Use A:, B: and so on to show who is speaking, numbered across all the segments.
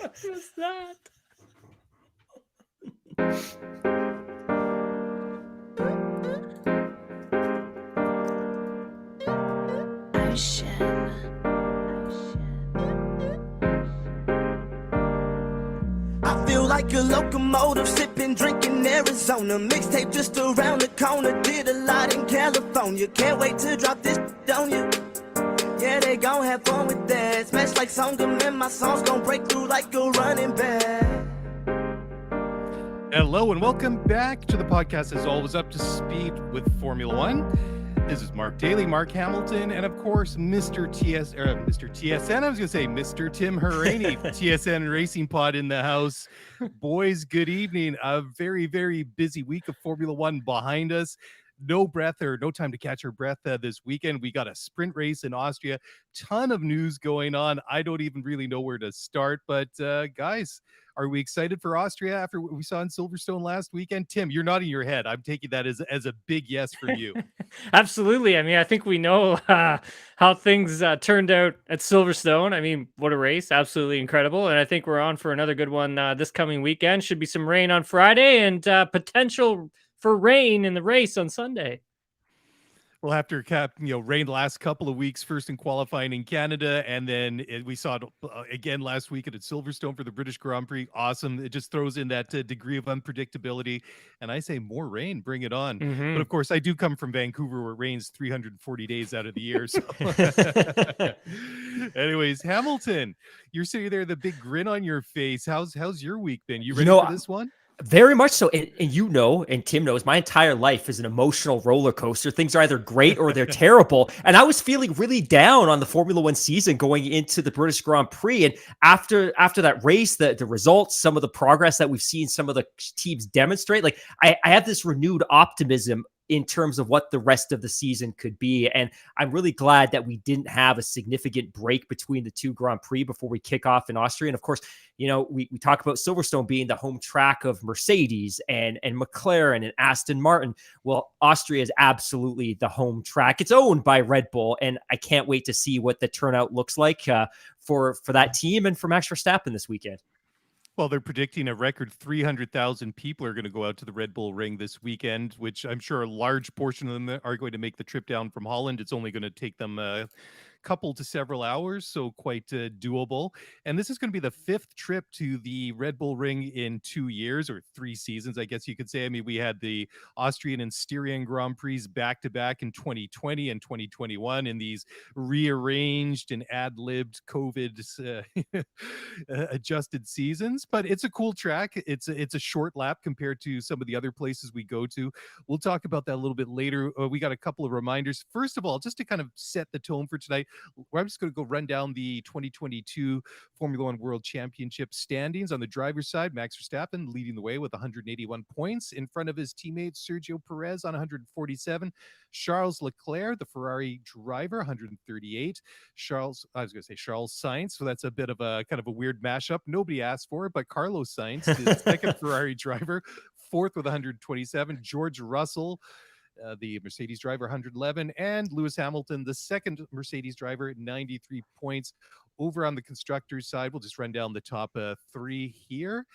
A: What was that?
B: I feel like a locomotive, sipping, drinking Arizona. Mixtape just around the corner, did a lot in California. Can't wait to drop this on you. Yeah, they gon' have fun with that. Smash like Songam, and my songs gon' break through like a running back.
C: Hello and welcome back to the podcast, as always, up to speed with Formula One. This is Mark Daly, Mark Hamilton, and of course, Mr. TSN. I was going to say Mr. Tim Hurraney, TSN Racing Pod in the house. Boys, good evening. A very, very busy week of Formula One behind us. No time to catch our breath this weekend. We got a sprint race in Austria. Ton of news going on. I don't even really know where to start, but guys, are we excited for Austria after what we saw in Silverstone last weekend? Tim, you're nodding your head. I'm taking that as a big yes for you.
A: Absolutely. I mean, I think we know how things turned out at Silverstone. I mean, what a race. Absolutely incredible. And I think we're on for another good one this coming weekend. Should be some rain on Friday and potential for rain in the race on Sunday.
C: Well, after rain the last couple of weeks, first in qualifying in Canada, and then we saw it again last weekend at Silverstone for the British Grand Prix. Awesome. It just throws in that degree of unpredictability. And I say more rain, bring it on.
A: Mm-hmm.
C: But of course, I do come from Vancouver, where it rains 340 days out of the year. So anyways, Hamilton, you're sitting there with a big grin on your face. How's your week been? You ready for this one?
D: Very much so. And you know, and Tim knows, my entire life is an emotional roller coaster. Things are either great or they're terrible. And I was feeling really down on the Formula One season going into the British Grand Prix. And after that race, the results, some of the progress that we've seen some of the teams demonstrate, like I have this renewed optimism in terms of what the rest of the season could be. And I'm really glad that we didn't have a significant break between the two Grand Prix before we kick off in Austria. And of course, you know, we talk about Silverstone being the home track of Mercedes and McLaren and Aston Martin. Well, Austria is absolutely the home track. It's owned by Red Bull. And I can't wait to see what the turnout looks like for that team and for Max Verstappen this weekend.
C: Well, they're predicting a record 300,000 people are going to go out to the Red Bull Ring this weekend, which I'm sure a large portion of them are going to make the trip down from Holland. It's only going to take them a couple to several hours, so quite doable. And this is going to be the fifth trip to the Red Bull Ring in 2 years, or 3 seasons, I guess you could say. I mean, we had the Austrian and Styrian Grand Prix back-to-back in 2020 and 2021 in these rearranged and ad-libbed COVID adjusted seasons. But it's a cool track. It's a short lap compared to some of the other places we go to. We'll talk about that a little bit later. We got a couple of reminders. First of all, just to kind of set the tone for tonight, I'm just going to go run down the 2022 Formula One World Championship standings. On the driver's side, Max Verstappen leading the way with 181 points in front of his teammate Sergio Perez on 147. Charles Leclerc, the Ferrari driver, 138. Charles Sainz. So that's a bit of a kind of a weird mashup. Nobody asked for it, but Carlos Sainz, the second Ferrari driver, fourth with 127. George Russell, the Mercedes driver, 111, and Lewis Hamilton, the second Mercedes driver, 93 points. Over on the constructors side, we'll just run down the top 3 here.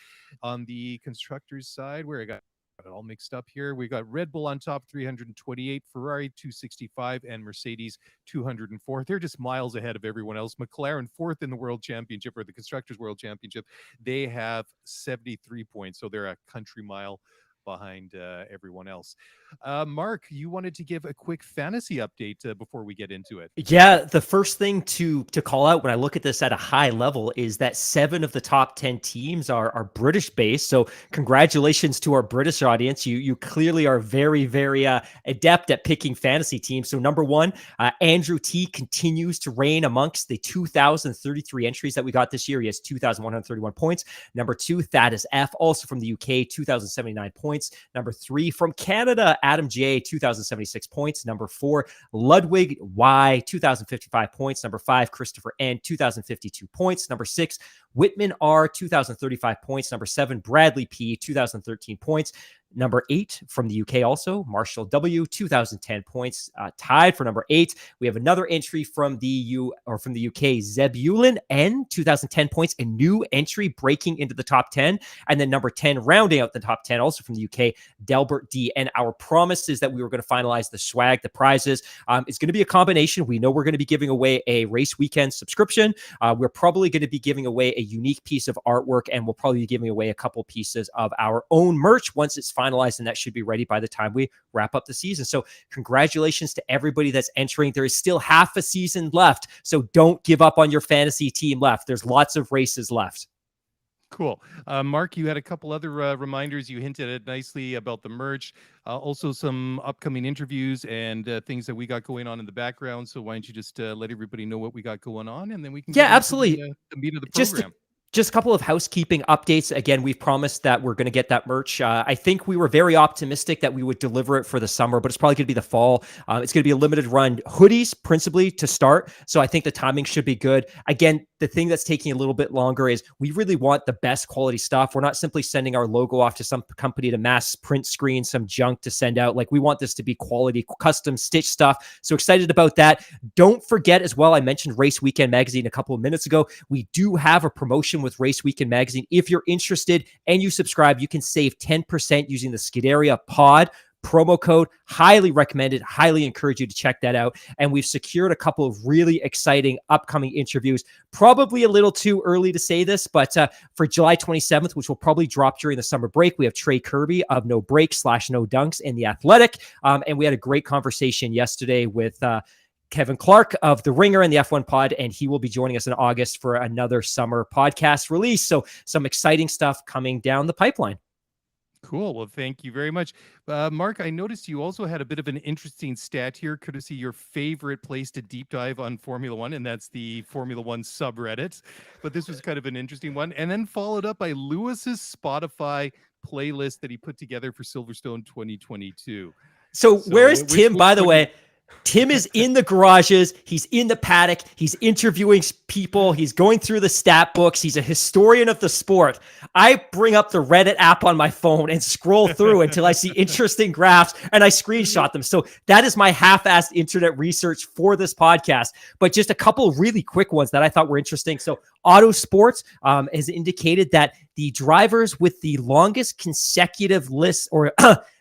C: On the constructors side, where I got it all mixed up here, we got Red Bull on top, 328, Ferrari 265, and Mercedes 204. They're just miles ahead of everyone else. McLaren fourth in the World Championship, or the Constructors World Championship. They have 73 points, so they're a country mile behind everyone else. Mark, you wanted to give a quick fantasy update before we get into it.
D: Yeah, the first thing to call out when I look at this at a high level is that 7 of the top 10 teams are British based. So congratulations to our British audience. You clearly are very, very adept at picking fantasy teams. So number 1, Andrew T continues to reign amongst the 2,033 entries that we got this year. He has 2,131 points. Number 2, Thaddeus F, also from the UK, 2,079 points. Number 3 from Canada, Adam J, 2,076 points. Number 4, Ludwig Y, 2,055 points. Number 5, Christopher N, 2,052 points. Number 6, Whitman R, 2,035 points. Number 7, Bradley P, 2,013 points. Number 8 from the UK also, Marshall W, 2010 points, tied for number 8. We have another entry from the UK, Zebulon N, 2010 points, a new entry breaking into the top 10. And then number 10, rounding out the top 10, also from the UK, Delbert D. And our promise is that we were going to finalize the swag, the prizes. It's going to be a combination. We know we're going to be giving away a race weekend subscription. We're probably going to be giving away a unique piece of artwork, and we'll probably be giving away a couple pieces of our own merch once it's finalized, and that should be ready by the time we wrap up the season. So congratulations to everybody that's entering. There is still half a season left, so don't give up on your fantasy team left. There's lots of races left.
C: Cool. Mark, you had a couple other reminders. You hinted at nicely about the merch, also some upcoming interviews and things that we got going on in the background. So why don't you just let everybody know what we got going on, and then we can get
D: absolutely
C: the meat of the program.
D: Just a couple of housekeeping updates. Again, we've promised that we're going to get that merch. I think we were very optimistic that we would deliver it for the summer, but it's probably going to be the fall. It's going to be a limited run hoodies, principally, to start. So I think the timing should be good. Again, the thing that's taking a little bit longer is we really want the best quality stuff. We're not simply sending our logo off to some company to mass print screen some junk to send out. Like, we want this to be quality, custom stitch stuff. So excited about that. Don't forget as well, I mentioned Race Weekend Magazine a couple of minutes ago. We do have a promotion with Race Weekend Magazine. If you're interested and you subscribe, you can save 10% using the Scuderia Pod promo code. Highly recommended. Highly encourage you to check that out. And we've secured a couple of really exciting upcoming interviews. Probably a little too early to say this, but for July 27th, which will probably drop during the summer break, we have Trey Kirby of No Breaks / No Dunks in The Athletic. And we had a great conversation yesterday with Kevin Clark of The Ringer and the F1 Pod, and he will be joining us in August for another summer podcast release. So some exciting stuff coming down the pipeline.
C: Cool. Well, thank you very much. Mark, I noticed you also had a bit of an interesting stat here, courtesy your favorite place to deep dive on Formula One, and that's the Formula One subreddit. But this was kind of an interesting one. And then followed up by Lewis's Spotify playlist that he put together for Silverstone 2022.
D: So where's Tim, by the way? Tim is in the garages. He's in the paddock. He's interviewing people. He's going through the stat books. He's a historian of the sport. I bring up the Reddit app on my phone and scroll through until I see interesting graphs, and I screenshot them. So that is my half-assed internet research for this podcast. But just a couple of really quick ones that I thought were interesting. So Autosports has indicated that the drivers with the longest consecutive list or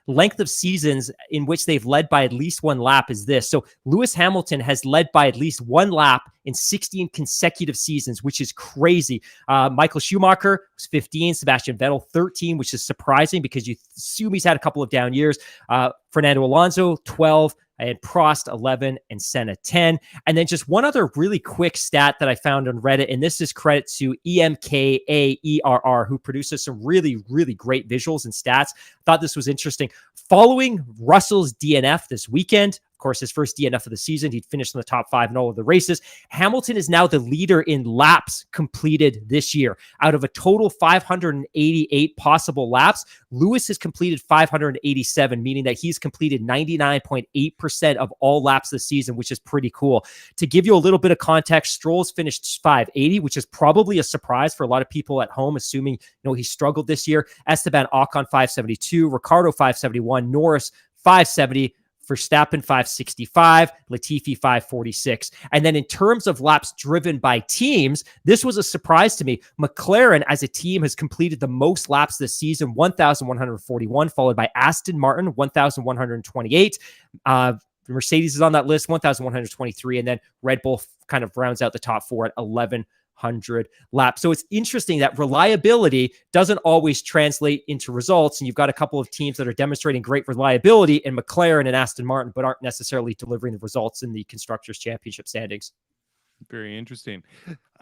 D: length of seasons in which they've led by at least one lap is this. So Lewis Hamilton has led by at least one lap in 16 consecutive seasons, which is crazy. Michael Schumacher was 15, Sebastian Vettel 13, which is surprising because you assume he's had a couple of down years. Fernando Alonso 12, and Prost 11, and Senna 10. And then just one other really quick stat that I found on Reddit, and this is credit to EMKAERR, who produces some really, really great visuals and stats. I thought this was interesting. Following Russell's DNF this weekend, of course, his first DNF of the season, he'd finished in the top 5 in all of the races. Hamilton is now the leader in laps completed this year. Out of a total 588 possible laps, Lewis has completed 587, meaning that he's completed 99.8% of all laps this season, which is pretty cool. To give you a little bit of context, Stroll's finished 580, which is probably a surprise for a lot of people at home, assuming he struggled this year. Esteban Ocon 572, Ricardo 571, Norris 570, Verstappen 565, Latifi 546. And then in terms of laps driven by teams, this was a surprise to me. McLaren as a team has completed the most laps this season, 1,141, followed by Aston Martin, 1,128. Mercedes is on that list, 1,123. And then Red Bull kind of rounds out the top 4 at 1,100 laps. So it's interesting that reliability doesn't always translate into results. And you've got a couple of teams that are demonstrating great reliability in McLaren and Aston Martin, but aren't necessarily delivering the results in the Constructors' Championship standings.
C: Very interesting.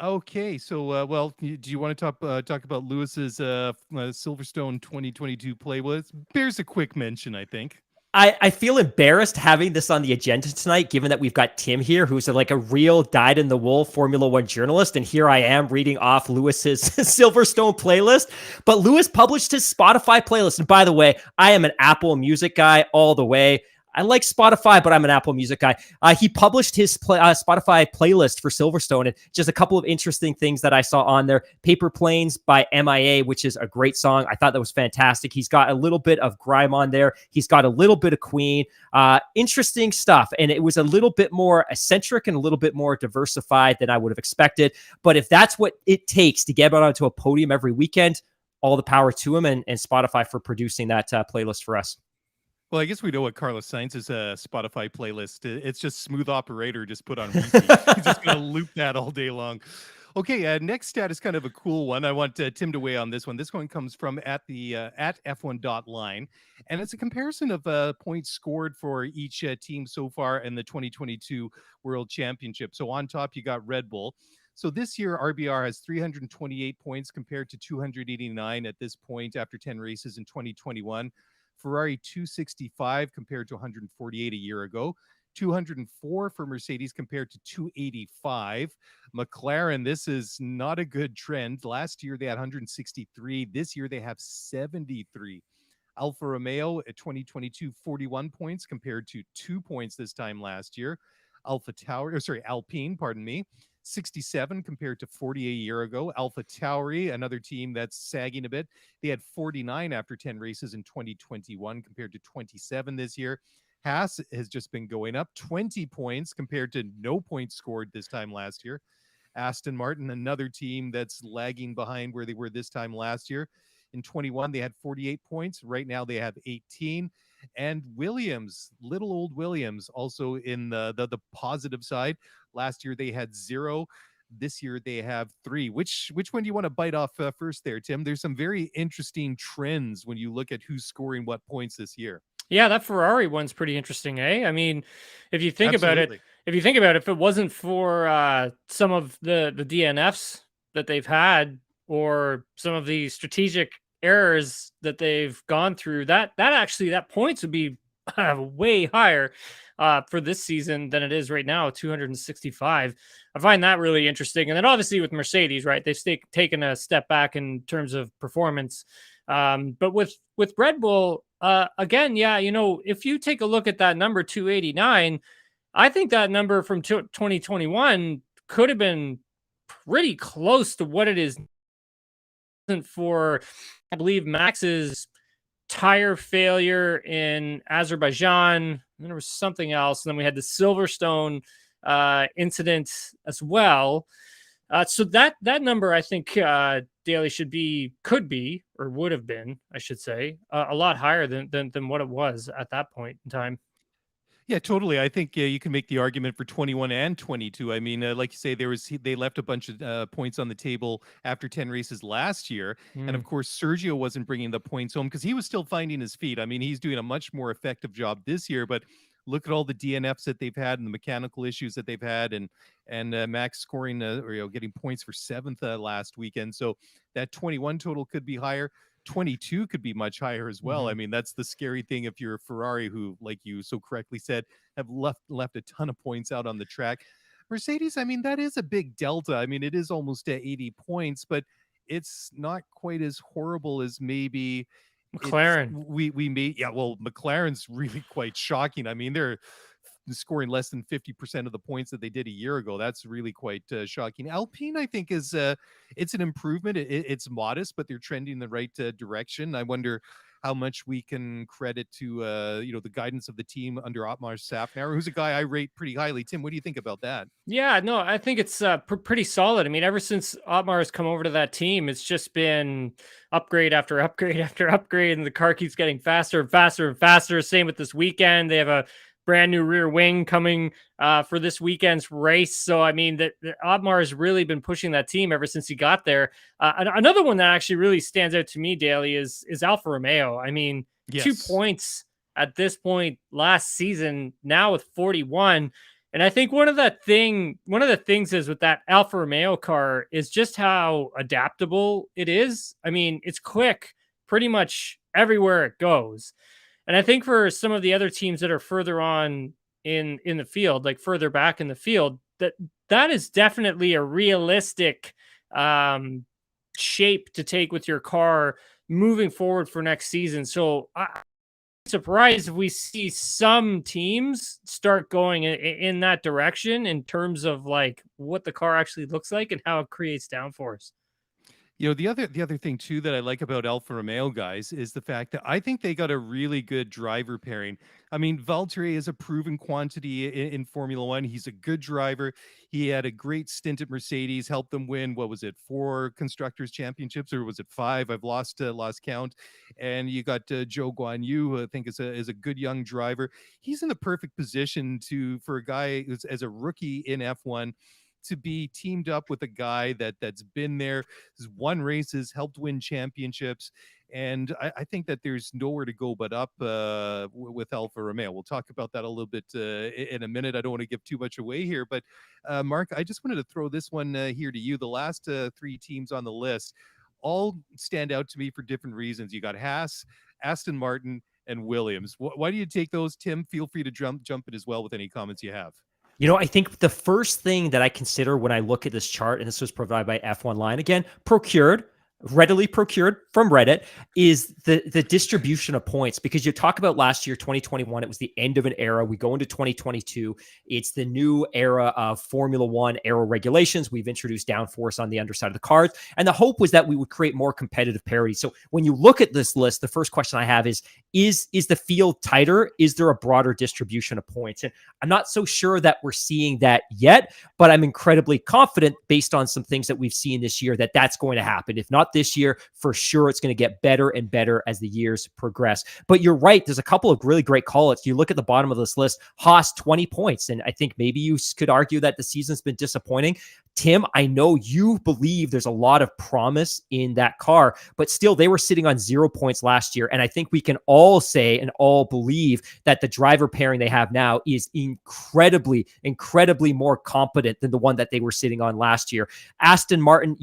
C: Okay, so well, do you want to talk about Lewis's Silverstone 2022 play? Well, it bears a quick mention, I think.
D: I feel embarrassed having this on the agenda tonight, given that we've got Tim here, who's like a real dyed-in-the-wool Formula One journalist, and here I am reading off Lewis's Silverstone playlist. But Lewis published his Spotify playlist, and by the way, I am an Apple Music guy all the way. I like Spotify, but I'm an Apple Music guy. He published his Spotify playlist for Silverstone, and just a couple of interesting things that I saw on there. Paper Planes by MIA, which is a great song. I thought that was fantastic. He's got a little bit of grime on there. He's got a little bit of Queen. Interesting stuff. And it was a little bit more eccentric and a little bit more diversified than I would have expected. But if that's what it takes to get onto a podium every weekend, all the power to him, and Spotify for producing that playlist for us.
C: Well, I guess we know what Carlos Sainz's Spotify playlist. It's just Smooth Operator just put on repeat. He's just going to loop that all day long. Okay, next stat is kind of a cool one. I want Tim to weigh on this one. This one comes from at F1.line, and it's a comparison of points scored for each team so far in the 2022 World Championship. So on top, you got Red Bull. So this year, RBR has 328 points compared to 289 at this point after 10 races in 2021. Ferrari 265 compared to 148 a year ago. 204 for Mercedes compared to 285. McLaren, this is not a good trend. Last year they had 163. This year they have 73. Alfa Romeo at 2022, 41 points compared to 2 points this time last year. Alpine, 67 compared to 40 a year ago. Alpha Tauri, another team that's sagging a bit. They had 49 after 10 races in 2021 compared to 27 this year. Haas has just been going up 20 points compared to no points scored this time last year. Aston Martin, another team that's lagging behind where they were this time last year. In 21, they had 48 points. Right now they have 18. And Williams, little old Williams, also in the positive side. Last year they had 0. This year they have 3. Which one do you want to bite off first there, Tim? There's some very interesting trends when you look at who's scoring what points this year.
A: Yeah, that Ferrari one's pretty interesting, eh? I mean, if you think about it, if it wasn't for some of the DNFs that they've had, or some of the strategic errors that they've gone through, that points would be way higher for this season than it is right now, 265. I find that really interesting. And then obviously with Mercedes, right, they've taken a step back in terms of performance. But with Red Bull, again, yeah, if you take a look at that number 289, I think that number from 2021 could have been pretty close to what it is for, I believe, Max's tire failure in Azerbaijan. And there was something else. And then we had the Silverstone incident as well. So that number, I think, Daly could be, or would have been, I should say, a lot higher than what it was at that point in time.
C: Yeah, totally. I think you can make the argument for 21 and 22. I mean, like you say, they left a bunch of points on the table after 10 races last year. And of course, Sergio wasn't bringing the points home because he was still finding his feet. I mean, he's doing a much more effective job this year, but look at all the DNFs that they've had and the mechanical issues that they've had, and Max scoring or getting points for 7th last weekend. So that 21 total could be higher. 22 could be much higher as well. I mean, that's the scary thing if you're a Ferrari, who, like you so correctly said, have left a ton of points out on the track. Mercedes, I mean, that is a big delta. I mean, it is almost at 80 points, but it's not quite as horrible as maybe
A: McLaren.
C: McLaren's really quite shocking. I mean, they're scoring less than 50% of the points that they did a year ago. That's really quite shocking. Alpine, I think, is it's an improvement. It's modest, but they're trending in the right direction. I wonder how much we can credit to the guidance of the team under Otmar Safnauer, who's a guy I rate pretty highly. Tim, what do you think about that?
A: Yeah, no, I think it's pretty solid. I mean, ever since Otmar has come over to that team, it's just been upgrade after upgrade after upgrade, and the car keeps getting faster and faster and faster. Same with this weekend. They have a brand new rear wing coming for this weekend's race. So, I mean, that Otmar has really been pushing that team ever since he got there. Another one that actually really stands out to me, Daly, is Alfa Romeo. I mean, yes. 2 points at this point last season, now with 41. And I think one of the things is with that Alfa Romeo car is just how adaptable it is. I mean, it's quick pretty much everywhere it goes. And I think for some of the other teams that are further on in the field, like further back in the field, that is definitely a realistic shape to take with your car moving forward for next season. So surprised if we see some teams start going in that direction in terms of like what the car actually looks like and how it creates downforce.
C: The other thing too that I like about Alfa Romeo guys is the fact that I think they got a really good driver pairing. I mean, Valtteri is a proven quantity in Formula One. He's a good driver. He had a great stint at Mercedes, helped them win, what was it, 4 constructors championships, or was it 5? I've lost count. And you got Joe Guan Yu, who I think is a good young driver. He's in the perfect position for a guy who's as a rookie in F1 to be teamed up with a guy that's been there, has won races, helped win championships. And I think that there's nowhere to go but up with Alfa Romeo. We'll talk about that a little bit in a minute. I don't want to give too much away here, but Mark, I just wanted to throw this one here to you. The last 3 teams on the list all stand out to me for different reasons. You got Haas, Aston Martin, and Williams. Why do you take those, Tim? Feel free to jump in as well with any comments you have.
D: I think the first thing that I consider when I look at this chart, and this was provided by F1 Line, again, readily procured from Reddit, is the distribution of points. Because you talk about last year, 2021, it was the end of an era. We go into 2022. It's the new era of Formula One aero regulations. We've introduced downforce on the underside of the cars. And the hope was that we would create more competitive parity. So when you look at this list, the first question I have is the field tighter? Is there a broader distribution of points? And I'm not so sure that we're seeing that yet, but I'm incredibly confident based on some things that we've seen this year that that's going to happen. If not this year, for sure, it's going to get better and better as the years progress. But you're right. There's a couple of really great call-outs. You look at the bottom of this list, Haas, 20 points. And I think maybe you could argue that the season's been disappointing. Tim, I know you believe there's a lot of promise in that car, but still they were sitting on 0 points last year. And I think we can all say and all believe that the driver pairing they have now is incredibly, incredibly more competent than the one that they were sitting on last year. Aston Martin,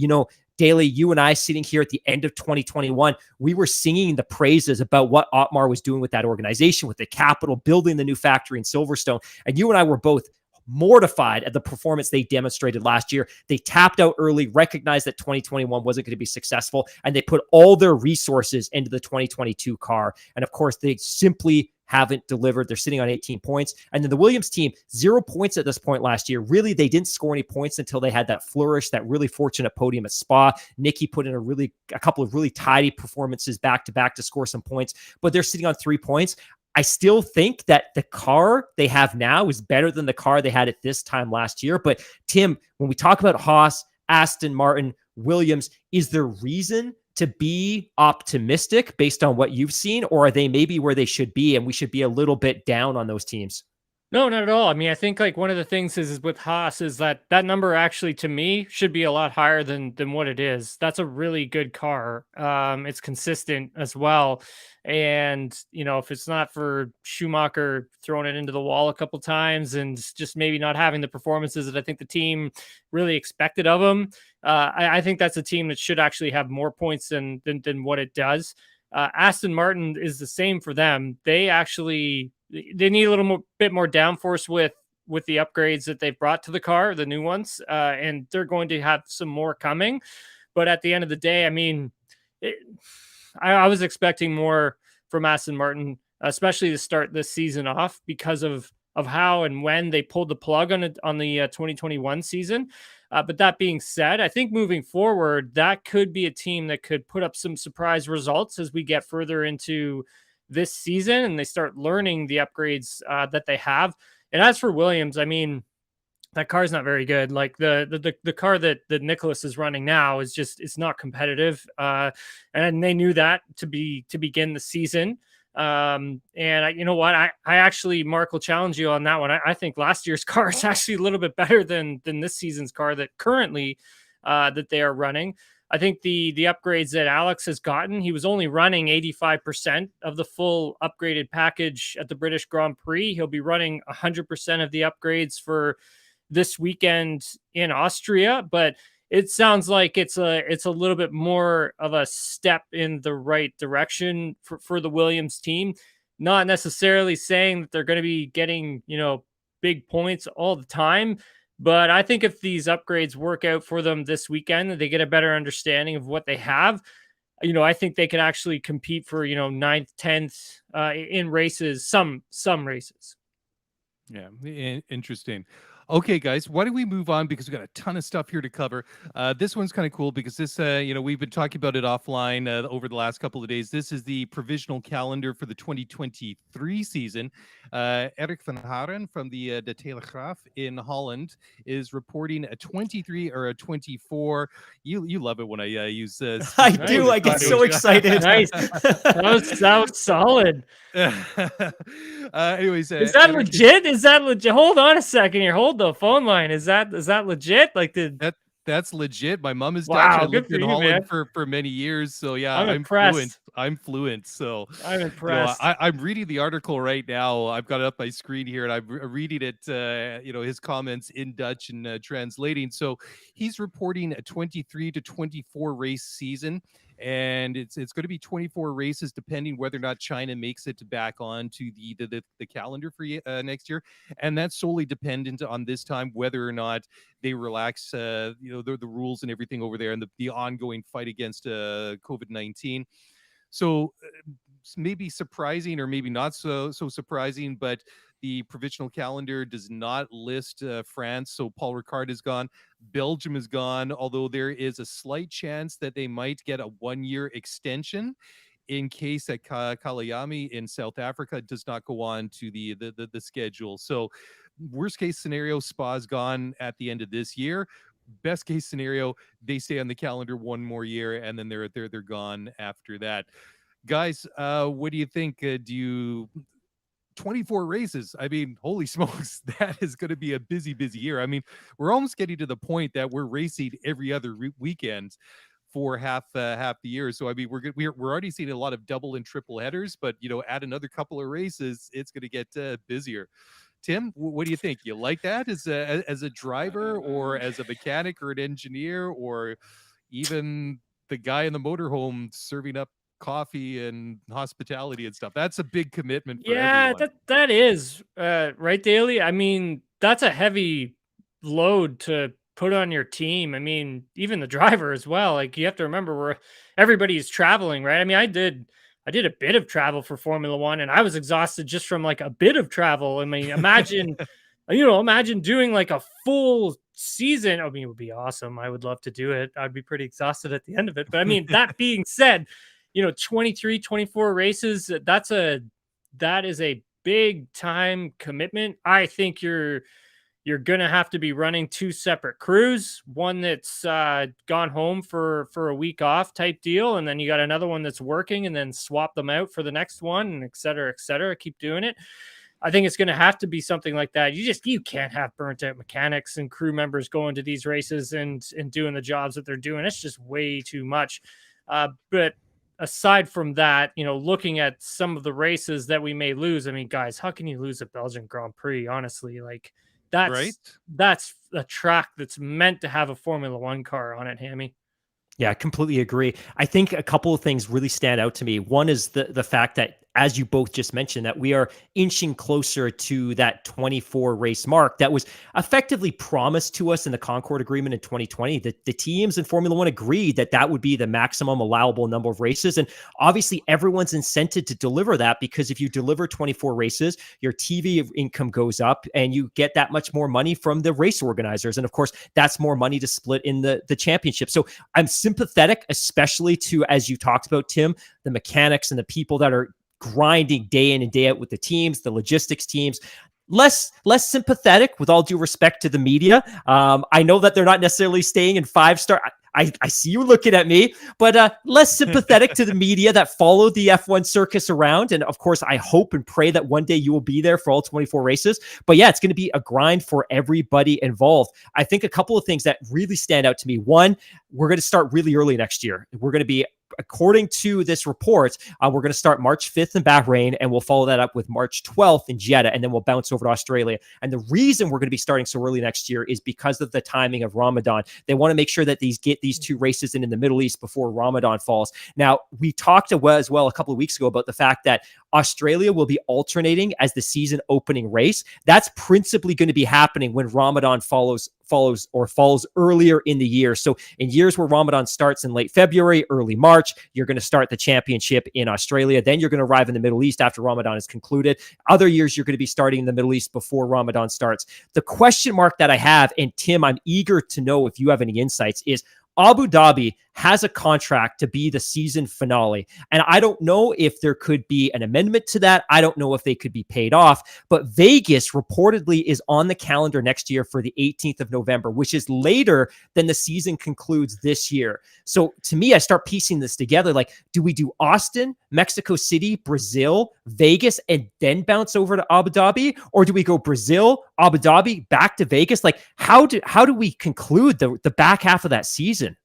D: Daly, you and I sitting here at the end of 2021, we were singing the praises about what Otmar was doing with that organization, with the capital, building the new factory in Silverstone. And you and I were both mortified at the performance they demonstrated last year. They tapped out early, recognized that 2021 wasn't going to be successful, and they put all their resources into the 2022 car. And of course, they simply haven't delivered. They're sitting on 18 points. And then the Williams team, 0 points at this point last year. Really, they didn't score any points until they had that flourish, that really fortunate podium at Spa. Nicky put in a couple of really tidy performances back to back to score some points, but they're sitting on 3 points. I still think that the car they have now is better than the car they had at this time last year. But Tim, when we talk about Haas, Aston Martin, Williams, is there reason to be optimistic based on what you've seen, or are they maybe where they should be and we should be a little bit down on those teams?
A: No, not at all. I mean, I think like one of the things is with Haas is that number actually to me should be a lot higher than what it is. That's a really good car. It's consistent as well. And, if it's not for Schumacher throwing it into the wall a couple times and just maybe not having the performances that I think the team really expected of him, I think that's a team that should actually have more points than what it does. Aston Martin is the same for them. They need a little bit more downforce with the upgrades that they've brought to the car, the new ones, and they're going to have some more coming. But at the end of the day, I mean, I was expecting more from Aston Martin, especially to start this season off because of how and when they pulled the plug on the 2021 season. But that being said, I think moving forward, that could be a team that could put up some surprise results as we get further into this season and they start learning the upgrades that they have. And as for Williams, I mean, that car is not very good. Like the car that Nicholas is running now is just, it's not competitive. And they knew that to begin the season. And you know what? I actually, Mark, will challenge you on that one. I think last year's car is actually a little bit better than this season's car that currently that they are running. I think the upgrades that Alex has gotten, he was only running 85% of the full upgraded package at the British Grand Prix. He'll be running 100% of the upgrades for this weekend in Austria, but it sounds like it's a little bit more of a step in the right direction for the Williams team. Not necessarily saying that they're going to be getting, big points all the time, but I think if these upgrades work out for them this weekend, they get a better understanding of what they have. I think they could actually compete for, 9th, 10th in races, some races.
C: Yeah, interesting. Okay, guys, why don't we move on because we got a ton of stuff here to cover. This one's kind of cool because this, we've been talking about it offline over the last couple of days. This is the provisional calendar for the 2023 season. Eric van Haren from the De Telegraaf in Holland is reporting a 23 or a 24. You love it when I use.
D: I do. I get so excited.
A: Nice. That was solid.
C: Anyways,
A: is that legit? Is that legit? Hold on a second here. Hold the phone line. Is that legit? Like
C: that's legit. My mom is Dutch.
A: Wow,
C: I lived in Holland for many years, so yeah, I'm fluent. So
A: I'm impressed.
C: I'm reading the article right now. I've got it up my screen here, and I'm reading it. His comments in Dutch and translating. So he's reporting a 23 to 24 race season. And it's going to be 24 races, depending whether or not China makes it back on to the calendar for next year, and that's solely dependent on this time whether or not they relax, the rules and everything over there, and the ongoing fight against COVID-19. So maybe surprising, or maybe not so surprising, but the provisional calendar does not list France. So Paul Ricard is gone. Belgium is gone, although there is a slight chance that they might get a 1-year extension in case that Kalayami in South Africa does not go on to the schedule. So worst case scenario, Spa's gone at the end of this year. Best case scenario, they stay on the calendar 1 more year, and then they're gone after that. Guys, what do you think? 24 races. I mean, holy smokes, that is going to be a busy year. I mean, we're almost getting to the point that we're racing every other weekend for half the year. So I mean, we're already seeing a lot of double and triple headers, but add another couple of races, it's going to get busier. Tim, what do you think? You like that as a driver, or as a mechanic, or an engineer, or even the guy in the motorhome serving up coffee and hospitality and stuff? That's a big commitment for everyone.
A: that is right, Daly. I mean, that's a heavy load to put on your team. I mean, even the driver as well. Like, you have to remember everybody's traveling, right? I mean, I did a bit of travel for Formula One, and I was exhausted just from like a bit of travel. I mean, imagine imagine doing like a full season. I mean, it would be awesome. I would love to do it. I'd be pretty exhausted at the end of it. But I mean, that being said, 23, 24 races, that is a big time commitment. I think you're going to have to be running 2 separate crews, one that's gone home for a week off type deal, and then you got another one that's working, and then swap them out for the next one, and et cetera, keep doing it. I think it's going to have to be something like that. You can't have burnt out mechanics and crew members going to these races and doing the jobs that they're doing. It's just way too much. But aside from that, looking at some of the races that we may lose, I mean, guys, how can you lose a Belgian Grand Prix? Honestly, like that's a track that's meant to have a Formula One car on it, Hammy.
D: Yeah, I completely agree. I think a couple of things really stand out to me. One is the fact that, as you both just mentioned, that we are inching closer to that 24 race mark that was effectively promised to us in the Concord Agreement in 2020. The teams in Formula One agreed that would be the maximum allowable number of races. And obviously everyone's incented to deliver that, because if you deliver 24 races, your TV income goes up and you get that much more money from the race organizers. And of course, that's more money to split in the championship. So I'm sympathetic, especially to, as you talked about, Tim, the mechanics and the people that are grinding day in and day out with the teams, the logistics teams. Less sympathetic, with all due respect to the media. I know that they're not necessarily staying in 5-star. I see you looking at me, but less sympathetic to the media that follow the F1 circus around. And of course, I hope and pray that one day you will be there for all 24 races. But yeah, it's going to be a grind for everybody involved. I think a couple of things that really stand out to me. One, we're going to start really early next year. We're going to be, according to this report, we're going to start March 5th in Bahrain, and we'll follow that up with March 12th in Jeddah, and then we'll bounce over to Australia. And the reason we're going to be starting so early next year is because of the timing of Ramadan. They want to make sure that get these 2 races in the Middle East before Ramadan falls. Now, we talked as well a couple of weeks ago about the fact that Australia will be alternating as the season opening race. That's principally going to be happening when Ramadan falls falls earlier in the year. So in years where Ramadan starts in late February, early March, you're going to start the championship in Australia. Then you're going to arrive in the Middle East after Ramadan is concluded. Other years, you're going to be starting in the Middle East before Ramadan starts. The question mark that I have, and Tim, I'm eager to know if you have any insights, is Abu Dhabi has a contract to be the season finale. And I don't know if there could be an amendment to that. I don't know if they could be paid off. But Vegas reportedly is on the calendar next year for the 18th of November, which is later than the season concludes this year. So to me, I start piecing this together. Like, do we do Austin, Mexico City, Brazil, Vegas, and then bounce over to Abu Dhabi? Or do we go Brazil, Abu Dhabi, back to Vegas? Like, how do we conclude the back half of that season?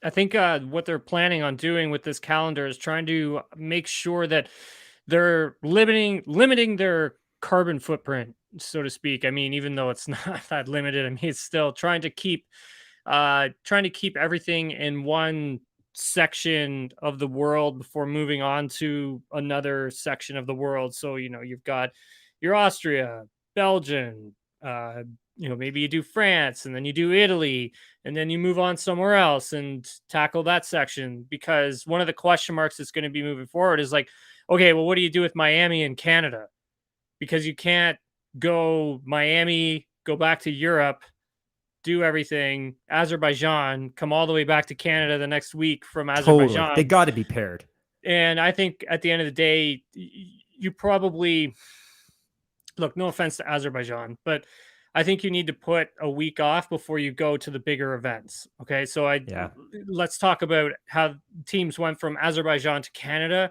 A: I think what they're planning on doing with this calendar is trying to make sure that they're limiting their carbon footprint, so to speak. I mean, even though it's not that limited, I mean, it's still trying to keep everything in one section of the world before moving on to another section of the world. So, you've got your Austria, Belgium, maybe you do France and then you do Italy and then you move on somewhere else and tackle that section, because one of the question marks that's going to be moving forward is like, okay, well, what do you do with Miami and Canada? Because you can't go Miami, go back to Europe, do everything, Azerbaijan, come all the way back to Canada the next week from Azerbaijan.
D: Totally. They got to be paired.
A: And I think at the end of the day, you probably, look, no offense to Azerbaijan, but I think you need to put a week off before you go to the bigger events. Okay. So let's talk about how teams went from Azerbaijan to Canada.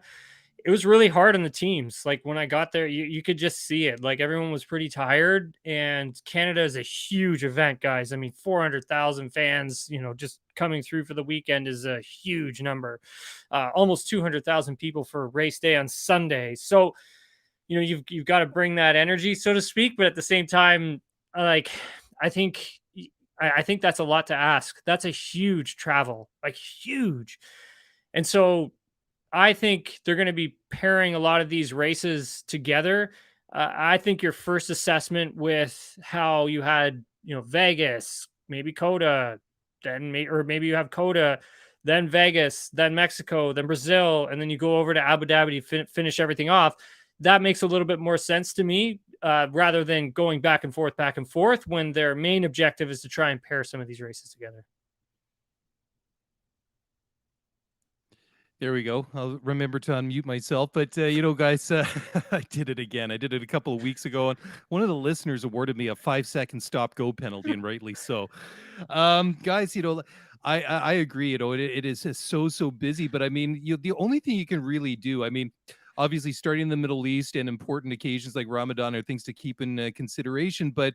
A: It was really hard on the teams. Like when I got there, you could just see it. Like everyone was pretty tired, and Canada is a huge event, guys. I mean, 400,000 fans, just coming through for the weekend is a huge number. Almost 200,000 people for race day on Sunday. So, you've got to bring that energy, so to speak. But at the same time, like, I think that's a lot to ask. That's a huge travel, like huge. And so I think they're going to be pairing a lot of these races together. I think your first assessment with how you had, Vegas, maybe Coda, maybe you have Coda, then Vegas, then Mexico, then Brazil, and then you go over to Abu Dhabi to finish everything off. That makes a little bit more sense to me, rather than going back and forth when their main objective is to try and pair some of these races together.
C: There we go. I'll remember to unmute myself. But, guys, I did it again. I did it a couple of weeks ago. And one of the listeners awarded me a 5-second stop-go penalty, and rightly so. Guys, I agree. It is so busy. But, I mean, the only thing you can really do, I mean, obviously starting in the Middle East and important occasions like Ramadan are things to keep in consideration. But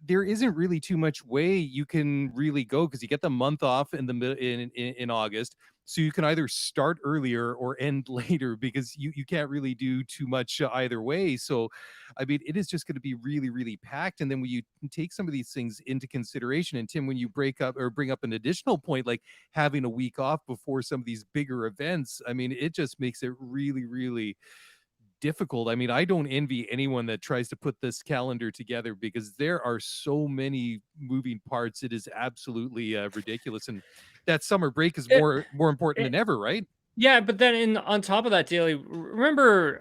C: there isn't really too much way you can really go, because you get the month off in August. So you can either start earlier or end later, because you can't really do too much either way. So, I mean, it is just going to be really, really packed. And then when you take some of these things into consideration, and Tim, when you bring up an additional point, like having a week off before some of these bigger events, I mean, it just makes it really, really difficult. I mean, I don't envy anyone that tries to put this calendar together, because there are so many moving parts. It is absolutely ridiculous. And that summer break is more important than ever, right?
A: Yeah, but then on top of that, Daly, remember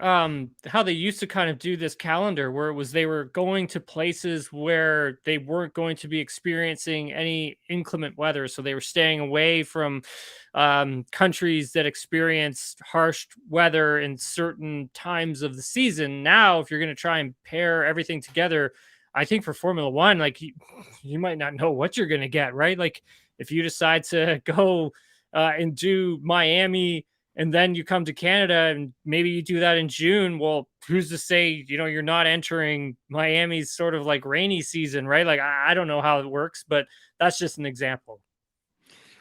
A: how they used to kind of do this calendar where they were going to places where they weren't going to be experiencing any inclement weather. So they were staying away from countries that experienced harsh weather in certain times of the season. Now, if you're going to try and pair everything together, I think for Formula One, like you might not know what you're going to get, right? Like if you decide to go and do Miami, and then you come to Canada and maybe you do that in June. Well, who's to say, you're not entering Miami's sort of like rainy season, right? Like, I don't know how it works, but that's just an example.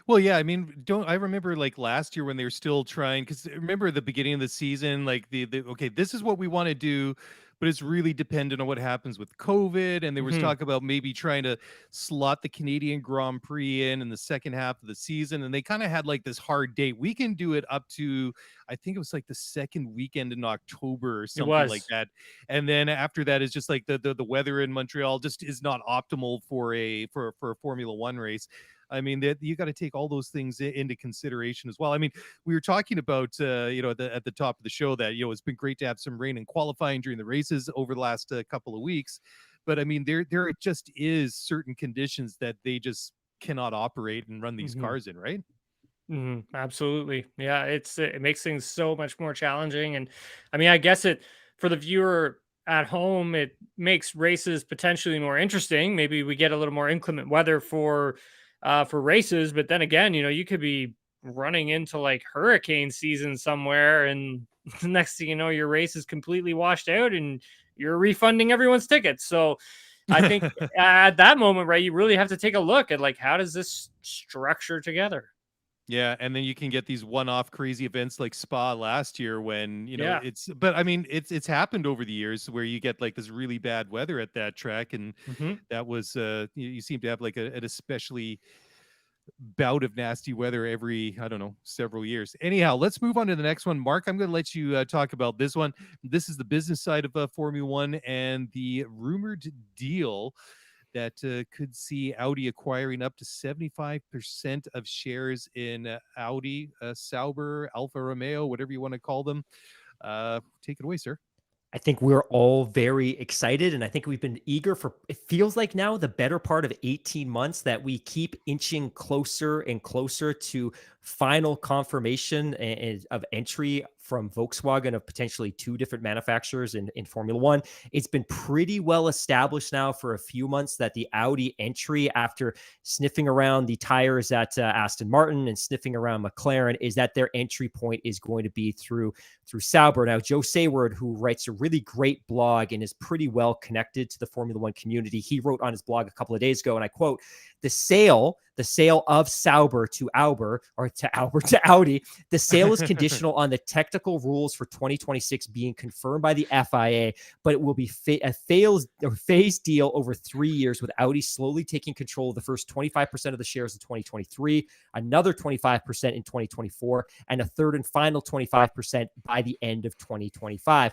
C: Well, yeah, I mean, I remember like last year when they were still trying, because remember the beginning of the season, like the okay, this is what we want to do, but it's really dependent on what happens with COVID. And there was talk about maybe trying to slot the Canadian Grand Prix in the second half of the season. And they kind of had like this hard date. We can do it up to, I think it was like the second weekend in October or
A: It
C: something like
A: was.
C: that. And then after that is just like the weather in Montreal just is not optimal for a Formula One race. I mean, that you got to take all those things into consideration as well. I mean, we were talking about at the top of the show that it's been great to have some rain and qualifying during the races over the last couple of weeks, but I mean, there just is certain conditions that they just cannot operate and run these cars in, right?
A: Absolutely. Yeah, it makes things so much more challenging. And I mean, I guess it for the viewer at home, it makes races potentially more interesting. Maybe we get a little more inclement weather for races, but then again, you could be running into like hurricane season somewhere, and the next thing you know, your race is completely washed out and you're refunding everyone's tickets. So I think at that moment, right, you really have to take a look at like, how does this structure together?
C: Yeah, and then you can get these one-off crazy events like Spa last year when,
A: Yeah.
C: but I mean, it's happened over the years where you get like this really bad weather at that track, and
A: hmm
C: that was you seem to have like an especially bout of nasty weather every, I don't know, several years. Anyhow, let's move on to the next one. Mark, I'm going to let you talk about this one. This is the business side of Formula One and the rumored deal that could see Audi acquiring up to 75% of shares in Audi, Sauber, Alfa Romeo, whatever you want to call them. Take it away, sir.
D: I think we're all very excited, and I think we've been eager for, it feels like now, the better part of 18 months that we keep inching closer and closer to final confirmation of entry from Volkswagen of potentially two different manufacturers in Formula One. It's been pretty well established now for a few months that the Audi entry, after sniffing around the tires at Aston Martin and sniffing around McLaren, is that their entry point is going to be through Sauber. Now, Joe Sayward, who writes a really great blog and is pretty well connected to the Formula One community, he wrote on his blog a couple of days ago, and I quote, the sale of Sauber to Audi, the sale is conditional on the technical rules for 2026 being confirmed by the FIA, but it will be a phased deal over 3 years, with Audi slowly taking control of the first 25% of the shares in 2023, another 25% in 2024, and a third and final 25% by the end of 2025.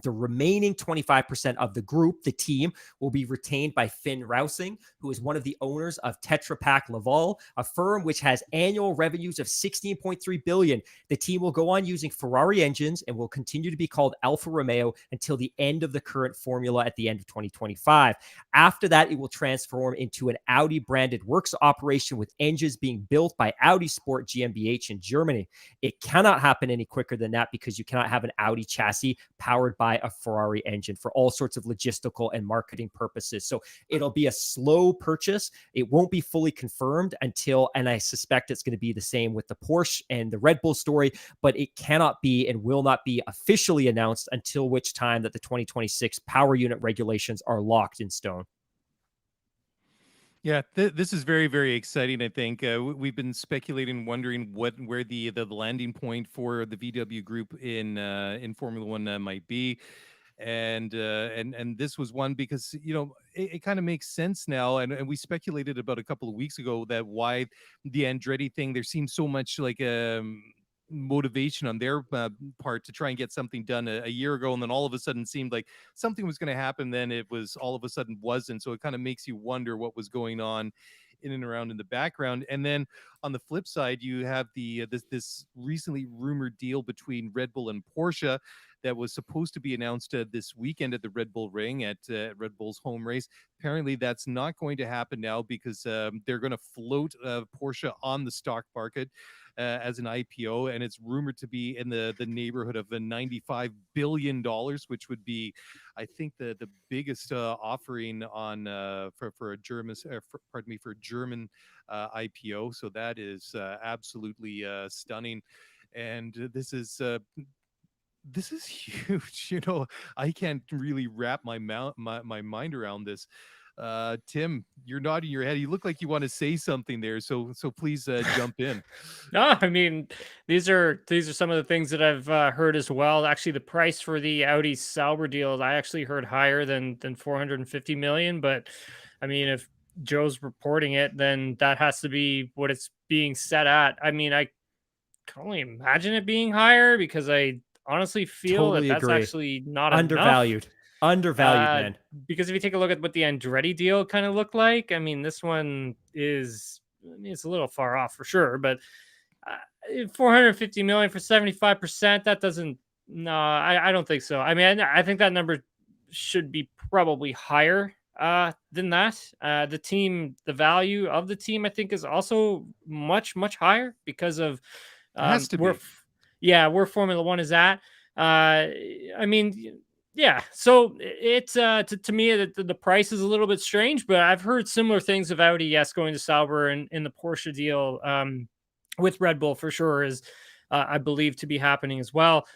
D: The remaining 25% of the group, the team, will be retained by Finn Rousing, who is one of the owners of Tetra Pak Laval, a firm which has annual revenues of $16.3 billion. The team will go on using Ferrari engines and will continue to be called Alfa Romeo until the end of the current formula at the end of 2025. After that, it will transform into an Audi-branded works operation with engines being built by Audi Sport GmbH in Germany. It cannot happen any quicker than that because you cannot have an Audi chassis powered by a Ferrari engine for all sorts of logistical and marketing purposes. So it'll be a slow purchase. It won't be fully confirmed until, and I suspect it's going to be the same with the Porsche and the Red Bull story, but it cannot be and will not be officially announced until which time that the 2026 power unit regulations are locked in stone.
C: Yeah, this is very, very exciting. I think we've been speculating, wondering where the landing point for the VW group in Formula One might be, and this was one because it kind of makes sense now, and we speculated about a couple of weeks ago that why the Andretti thing. There seems so much like motivation on their part to try and get something done a year ago, and then all of a sudden seemed like something was going to happen, then it was all of a sudden wasn't. So it kind of makes you wonder what was going on in and around in the background. And then on the flip side, you have the this recently rumored deal between Red Bull and Porsche that was supposed to be announced this weekend at the Red Bull Ring at Red Bull's home race. Apparently that's not going to happen now because they're going to float Porsche on the stock market as an IPO, and it's rumored to be in the neighborhood of the $95 billion, which would be, I think, the biggest offering on for a German, for a German IPO. So that is absolutely stunning, and this is huge. I can't really wrap my mind around this. Tim, you're nodding your head. You look like you want to say something there. So please jump in.
A: No, I mean, these are some of the things that I've heard as well. Actually, the price for the Audi Sauber deal, I actually heard higher than 450 million. But I mean, if Joe's reporting it, then that has to be what it's being set at. I mean, I can only imagine it being higher because I honestly feel
D: Totally
A: that that's
D: agree.
A: actually not
D: Undervalued.
A: enough.
D: Undervalued, man.
A: Because if you take a look at what the Andretti deal kind of looked like, I mean, this one is, I mean, it's a little far off for sure, but 450 million for 75%, that doesn't, no, I don't think so. I mean, I think that number should be probably higher than that. The value of the team, I think, is also much, much higher because of
C: Has to
A: where,
C: be.
A: where Formula One is at. I mean, yeah. So it's to me the price is a little bit strange, but I've heard similar things of Audi, yes, going to Sauber and in the Porsche deal with Red Bull for sure is I believe to be happening as well.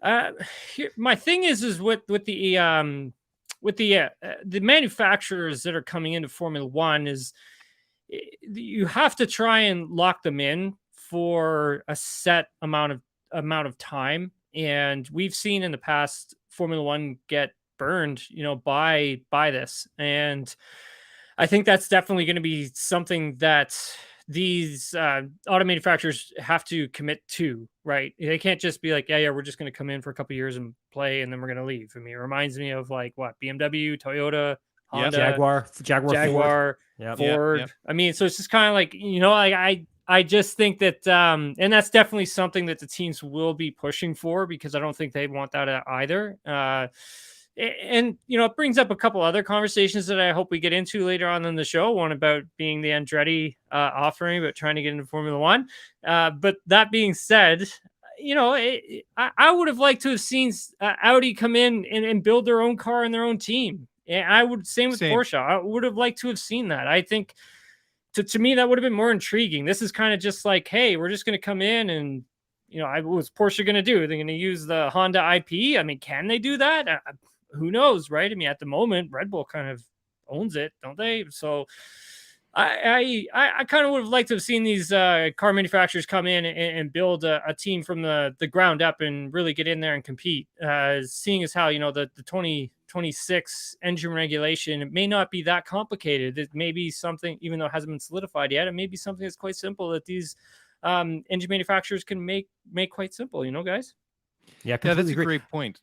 A: My thing is with the manufacturers that are coming into Formula One is you have to try and lock them in for a set amount of time. And we've seen in the past Formula One get burned, by this. And I think that's definitely going to be something that these auto manufacturers have to commit to, right? They can't just be like, yeah, we're just going to come in for a couple of years and play, and then we're going to leave. I mean, it reminds me of like what BMW, Toyota, Honda,
D: Jaguar,
A: Ford.
C: Yep.
A: I mean, so it's just kind of like, I just think that, and that's definitely something that the teams will be pushing for because I don't think they'd want that either. And it brings up a couple other conversations that I hope we get into later on in the show. One about being the Andretti offering, but trying to get into Formula One. But that being said, I would have liked to have seen Audi come in and build their own car and their own team. And I would same with Porsche. I would have liked to have seen that. I think to me that would have been more intriguing. This is kind of just like, hey, we're just going to come in and what's Porsche going to do? Are they going to use the Honda IP? I mean, can they do that? Who knows, right? I mean, at the moment, Red Bull kind of owns it, don't they? So I kind of would have liked to have seen these car manufacturers come in and build a team from the ground up and really get in there and compete. Seeing as how, the 2026 engine regulation, it may not be that complicated. It may be something, even though it hasn't been solidified yet, it may be something that's quite simple that these engine manufacturers can make quite simple, guys?
D: Yeah,
C: that's a great point.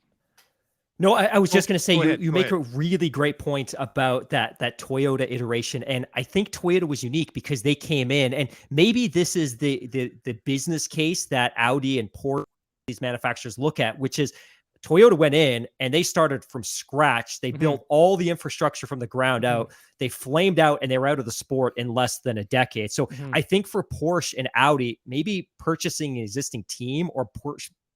D: No, I was just going to say, you make
C: ahead.
D: a really great point about that Toyota iteration. And I think Toyota was unique because they came in, and maybe this is the business case that Audi and Porsche, these manufacturers, look at, which is Toyota went in and they started from scratch. They built all the infrastructure from the ground out. They flamed out and they were out of the sport in less than a decade. So I think for Porsche and Audi, maybe purchasing an existing team or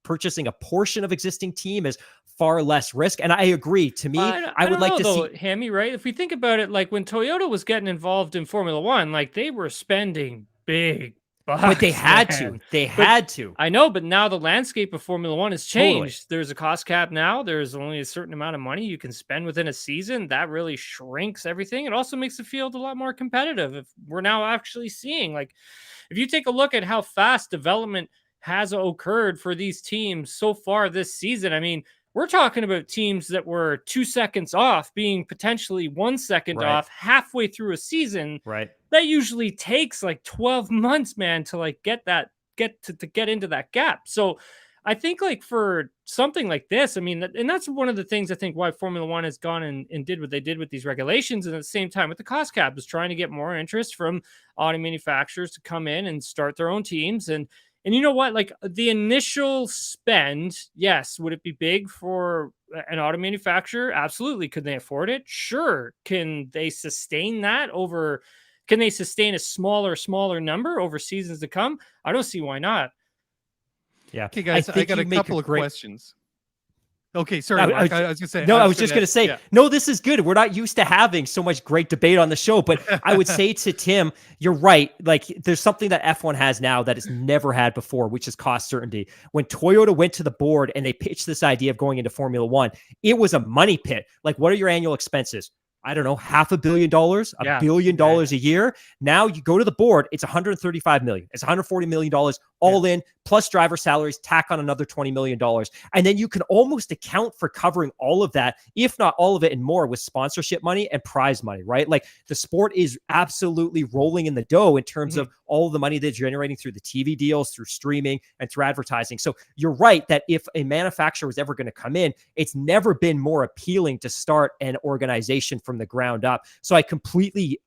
D: purchasing a portion of existing team is far less risk. And I agree. To me, I would like to see
A: Hammy, right? If we think about it, like when Toyota was getting involved in Formula One, like they were spending big bucks.
D: But they had to. They had to.
A: I know, but now the landscape of Formula One has changed.
D: Totally.
A: There's a cost cap now. There's only a certain amount of money you can spend within a season. That really shrinks everything. It also makes the field a lot more competitive. If we're now actually seeing, like, if you take a look at how fast development has occurred for these teams so far this season, I mean, we're talking about teams that were 2 seconds off being potentially 1 second off halfway through a season.
D: Right.
A: That usually takes like 12 months, man, to like get into that gap. So I think like for something like this, I mean, and that's one of the things I think why Formula One has gone and did what they did with these regulations. And at the same time with the cost cap is trying to get more interest from auto manufacturers to come in and start their own teams. And you know what? Like the initial spend, yes. Would it be big for an auto manufacturer? Absolutely. Could they afford it? Sure. Can they sustain that over? Can they sustain a smaller number over seasons to come? I don't see why not.
C: Yeah. Okay, guys, I got a couple of questions. Okay, sorry, Mark. I was going to say.
D: No, I was just going to say, no, this is good. We're not used to having so much great debate on the show, but I would say to Tim, you're right. Like there's something that F1 has now that it's never had before, which is cost certainty. When Toyota went to the board and they pitched this idea of going into Formula One, it was a money pit. Like, what are your annual expenses? I don't know, $500 million, $1 billion a year. Now you go to the board, it's $135 million. It's $140 million all in, plus driver salaries, tack on another $20 million. And then you can almost account for covering all of that, if not all of it and more, with sponsorship money and prize money, right? Like the sport is absolutely rolling in the dough in terms of all of the money they're generating through the TV deals, through streaming, and through advertising. So you're right that if a manufacturer was ever going to come in, it's never been more appealing to start an organization from the ground up. So I completely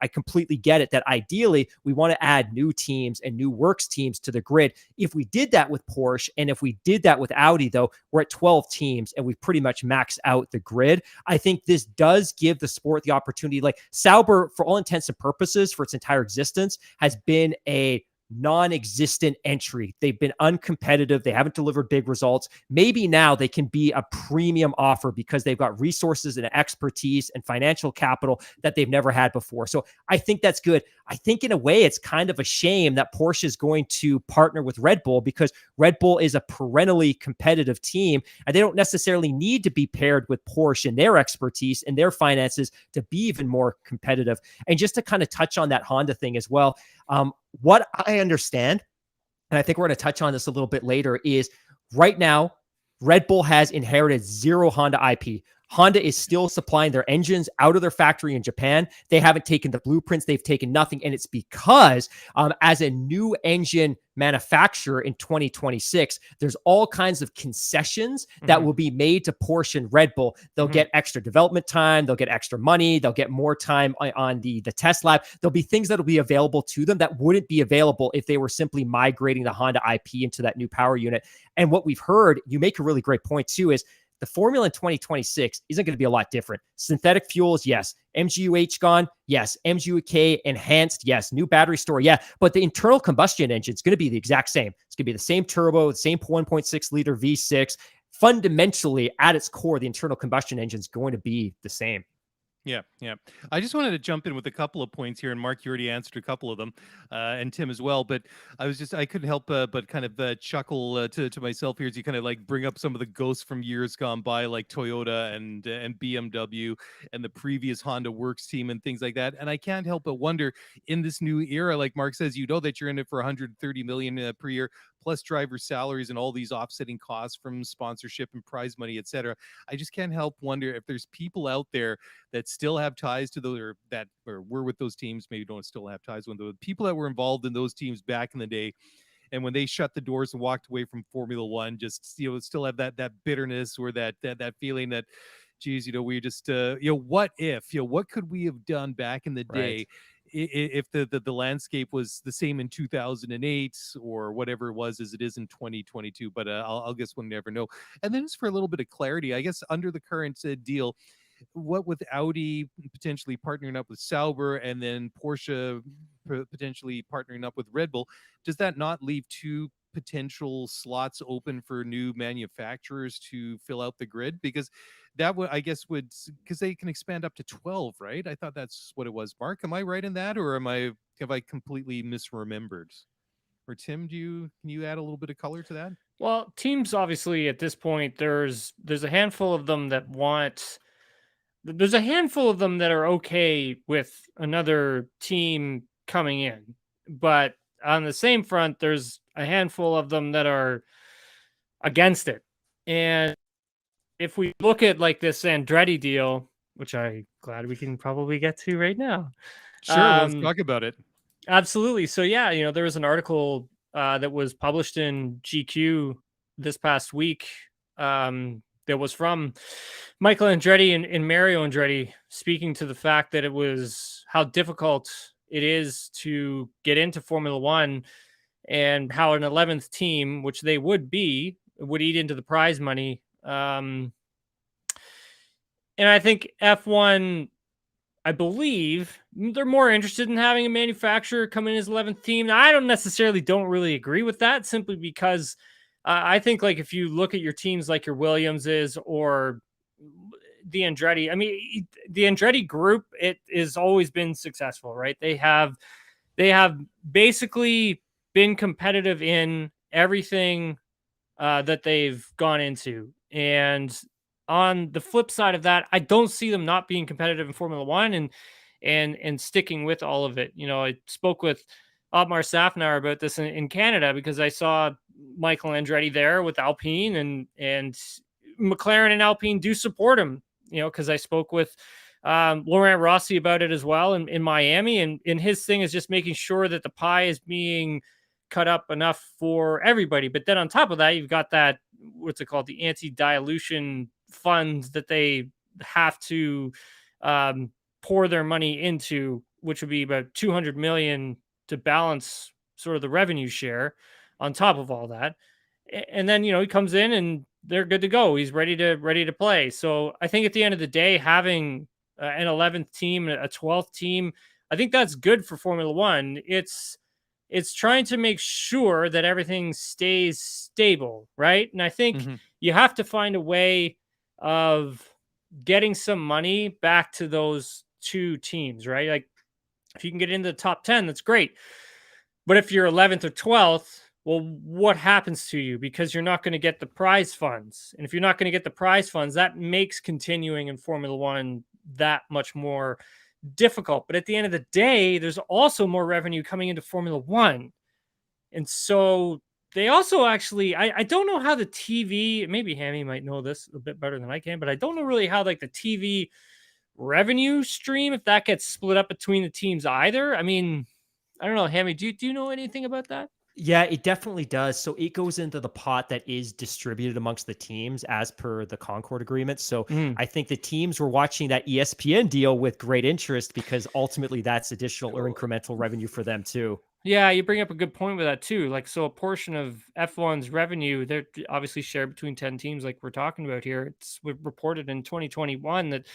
D: get it that ideally we want to add new teams and new works teams to the grid. If we did that with Porsche and if we did that with Audi, though, we're at 12 teams and we've pretty much maxed out the grid. I think this does give the sport the opportunity. Like Sauber, for all intents and purposes, for its entire existence, has been a non-existent entry. They've been uncompetitive. They haven't delivered big results. Maybe now they can be a premium offer because they've got resources and expertise and financial capital that they've never had before. So I think that's good. I think in a way it's kind of a shame that Porsche is going to partner with Red Bull because Red Bull is a perennially competitive team and they don't necessarily need to be paired with Porsche and their expertise and their finances to be even more competitive. And just to kind of touch on that Honda thing as well, what I understand, and I think we're going to touch on this a little bit later, is right now, Red Bull has inherited zero Honda IP. Honda is still supplying their engines out of their factory in Japan. They haven't taken the blueprints. They've taken nothing. And it's because as a new engine manufacturer in 2026, there's all kinds of concessions that will be made to Porsche and Red Bull. They'll get extra development time. They'll get extra money. They'll get more time on the test lab. There'll be things that will be available to them that wouldn't be available if they were simply migrating the Honda IP into that new power unit. And what we've heard, you make a really great point too, is the formula in 2026 isn't going to be a lot different. Synthetic fuels, yes. MGUH gone, yes. MGUK enhanced, yes. New battery store, yeah. But the internal combustion engine is going to be the exact same. It's going to be the same turbo, the same 1.6 liter V6. Fundamentally, at its core, the internal combustion engine is going to be the same.
C: Yeah. I just wanted to jump in with a couple of points here, and Mark, you already answered a couple of them, and Tim as well. But I couldn't help but kind of chuckle to myself here as you kind of like bring up some of the ghosts from years gone by, like Toyota and BMW and the previous Honda Works team and things like that. And I can't help but wonder, in this new era, like Mark says, you know that you're in it for 130 million per year, plus driver salaries and all these offsetting costs from sponsorship and prize money, etc. I just can't help wonder if there's people out there that still have ties to those, or were with those teams, maybe don't still have ties with the people that were involved in those teams back in the day. And when they shut the doors and walked away from Formula One, just, still have that bitterness or that feeling that, geez, we just, what if, what could we have done back in the day?
D: Right.
C: If the landscape was the same in 2008 or whatever it was as it is in 2022, but I'll guess we'll never know. And then just for a little bit of clarity, I guess under the current deal, what with Audi potentially partnering up with Sauber and then Porsche potentially partnering up with Red Bull, does that not leave two potential slots open for new manufacturers to fill out the grid? Because that would, I guess, because they can expand up to 12, right? I thought that's what it was. Mark, am I right in that, or have I completely misremembered? Or Tim, can you add a little bit of color to that?
A: Well, teams obviously at this point, there's a handful of them that there's a handful of them that are okay with another team coming in, but on the same front, there's a handful of them that are against it. And if we look at like this Andretti deal, which I'm glad we can probably get to right now.
C: Sure, let's talk about it.
A: Absolutely. So yeah, there was an article that was published in GQ this past week that was from Michael Andretti and Mario Andretti, speaking to the fact that it was how difficult it is to get into Formula One and how an 11th team, which they would eat into the prize money. And I think F1, I believe they're more interested in having a manufacturer come in as 11th team. Now, I don't really agree with that, simply because I think like if you look at your teams like your Williamses or the Andretti, I mean, the Andretti group, it has always been successful, right? They have basically been competitive in everything that they've gone into. And on the flip side of that, I don't see them not being competitive in Formula One and sticking with all of it. I spoke with Otmar Safnauer about this in Canada because I saw Michael Andretti there with Alpine, and McLaren and Alpine do support him. Because I spoke with Laurent Rossi about it as well in Miami, and his thing is just making sure that the pie is being cut up enough for everybody. But then on top of that, you've got that, what's it called, the anti-dilution fund that they have to pour their money into, which would be about 200 million to balance sort of the revenue share on top of all that. And then, he comes in and they're good to go. He's ready to play. So I think at the end of the day, having an 11th team, a 12th team, I think that's good for Formula One. It's trying to make sure that everything stays stable, right? And I think you have to find a way of getting some money back to those two teams, right? Like if you can get into the top 10, that's great. But if you're 11th or 12th, well, what happens to you? Because you're not going to get the prize funds. And if you're not going to get the prize funds, that makes continuing in Formula One that much more difficult. But at the end of the day, there's also more revenue coming into Formula One. And so they also actually, I don't know how the TV, maybe Hammy might know this a bit better than I can, but I don't know really how like the TV revenue stream, if that gets split up between the teams either. I mean, I don't know, Hammy, do you know anything about that?
D: Yeah, it definitely does. So it goes into the pot that is distributed amongst the teams as per the Concord agreement. So I think the teams were watching that ESPN deal with great interest because ultimately that's additional or incremental revenue for them too.
A: Yeah, you bring up a good point with that too. Like, so a portion of F1's revenue, they're obviously shared between 10 teams like we're talking about here. It's reported in 2021 that,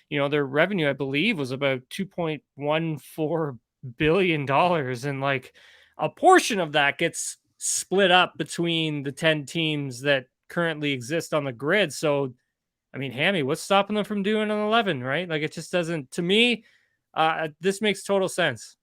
A: their revenue, I believe, was about $2.14 billion. And like, a portion of that gets split up between the 10 teams that currently exist on the grid. So, I mean, Hammy, what's stopping them from doing an 11, right? Like, it just doesn't, to me, this makes total sense.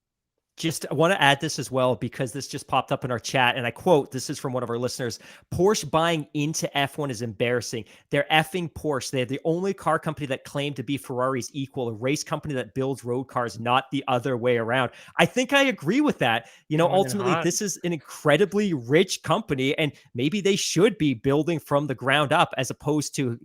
D: Just I want to add this as well because this just popped up in our chat and I quote, this is from one of our listeners, Porsche buying into F1 is embarrassing. They're effing Porsche. They're the only car company that claimed to be Ferrari's equal, a race company that builds road cars, not the other way around. I think I agree with that. Ultimately, this is an incredibly rich company and maybe they should be building from the ground up as opposed to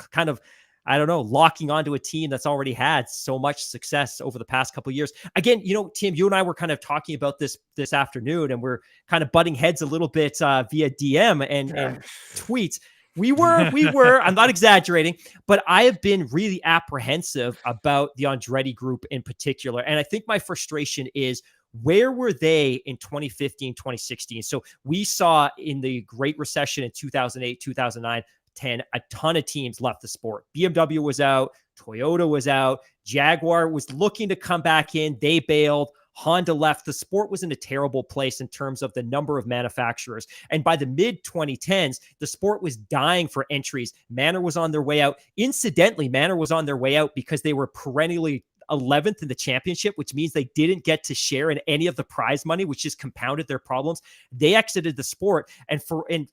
D: kind of, I don't know, locking onto a team that's already had so much success over the past couple of years. Again, Tim, you and I were kind of talking about this afternoon, and we're kind of butting heads a little bit via DM and tweets. We were, I'm not exaggerating, but I have been really apprehensive about the Andretti group in particular. And I think my frustration is, where were they in 2015, 2016? So we saw in the Great Recession in 2008, 2009, 10, a ton of teams left the sport. BMW was out, Toyota was out, Jaguar was looking to come back in, they bailed, Honda left. The sport was in a terrible place in terms of the number of manufacturers. And by the mid 2010s, the sport was dying for entries. Manor was on their way out. Incidentally, Manor was on their way out because they were perennially 11th in the championship, which means they didn't get to share in any of the prize money, which just compounded their problems. They exited the sport, and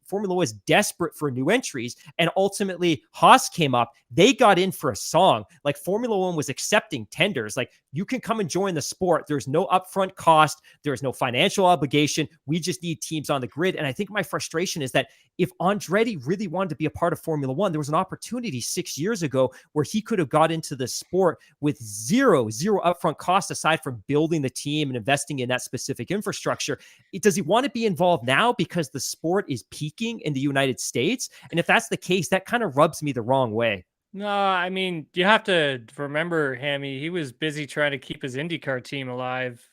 D: Formula was desperate for new entries. And ultimately, Haas came up. They got in for a song. Like, Formula One was accepting tenders. Like, you can come and join the sport. There's no upfront cost. There's no financial obligation. We just need teams on the grid. And I think my frustration is that if Andretti really wanted to be a part of Formula One, there was an opportunity 6 years ago where he could have got into the sport with zero upfront cost aside from building the team and investing in that specific infrastructure. Does he want to be involved now because the sport is peaking in the United States? And if that's the case, that kind of rubs me the wrong way.
A: No, I mean, you have to remember, Hammy, he was busy trying to keep his IndyCar team alive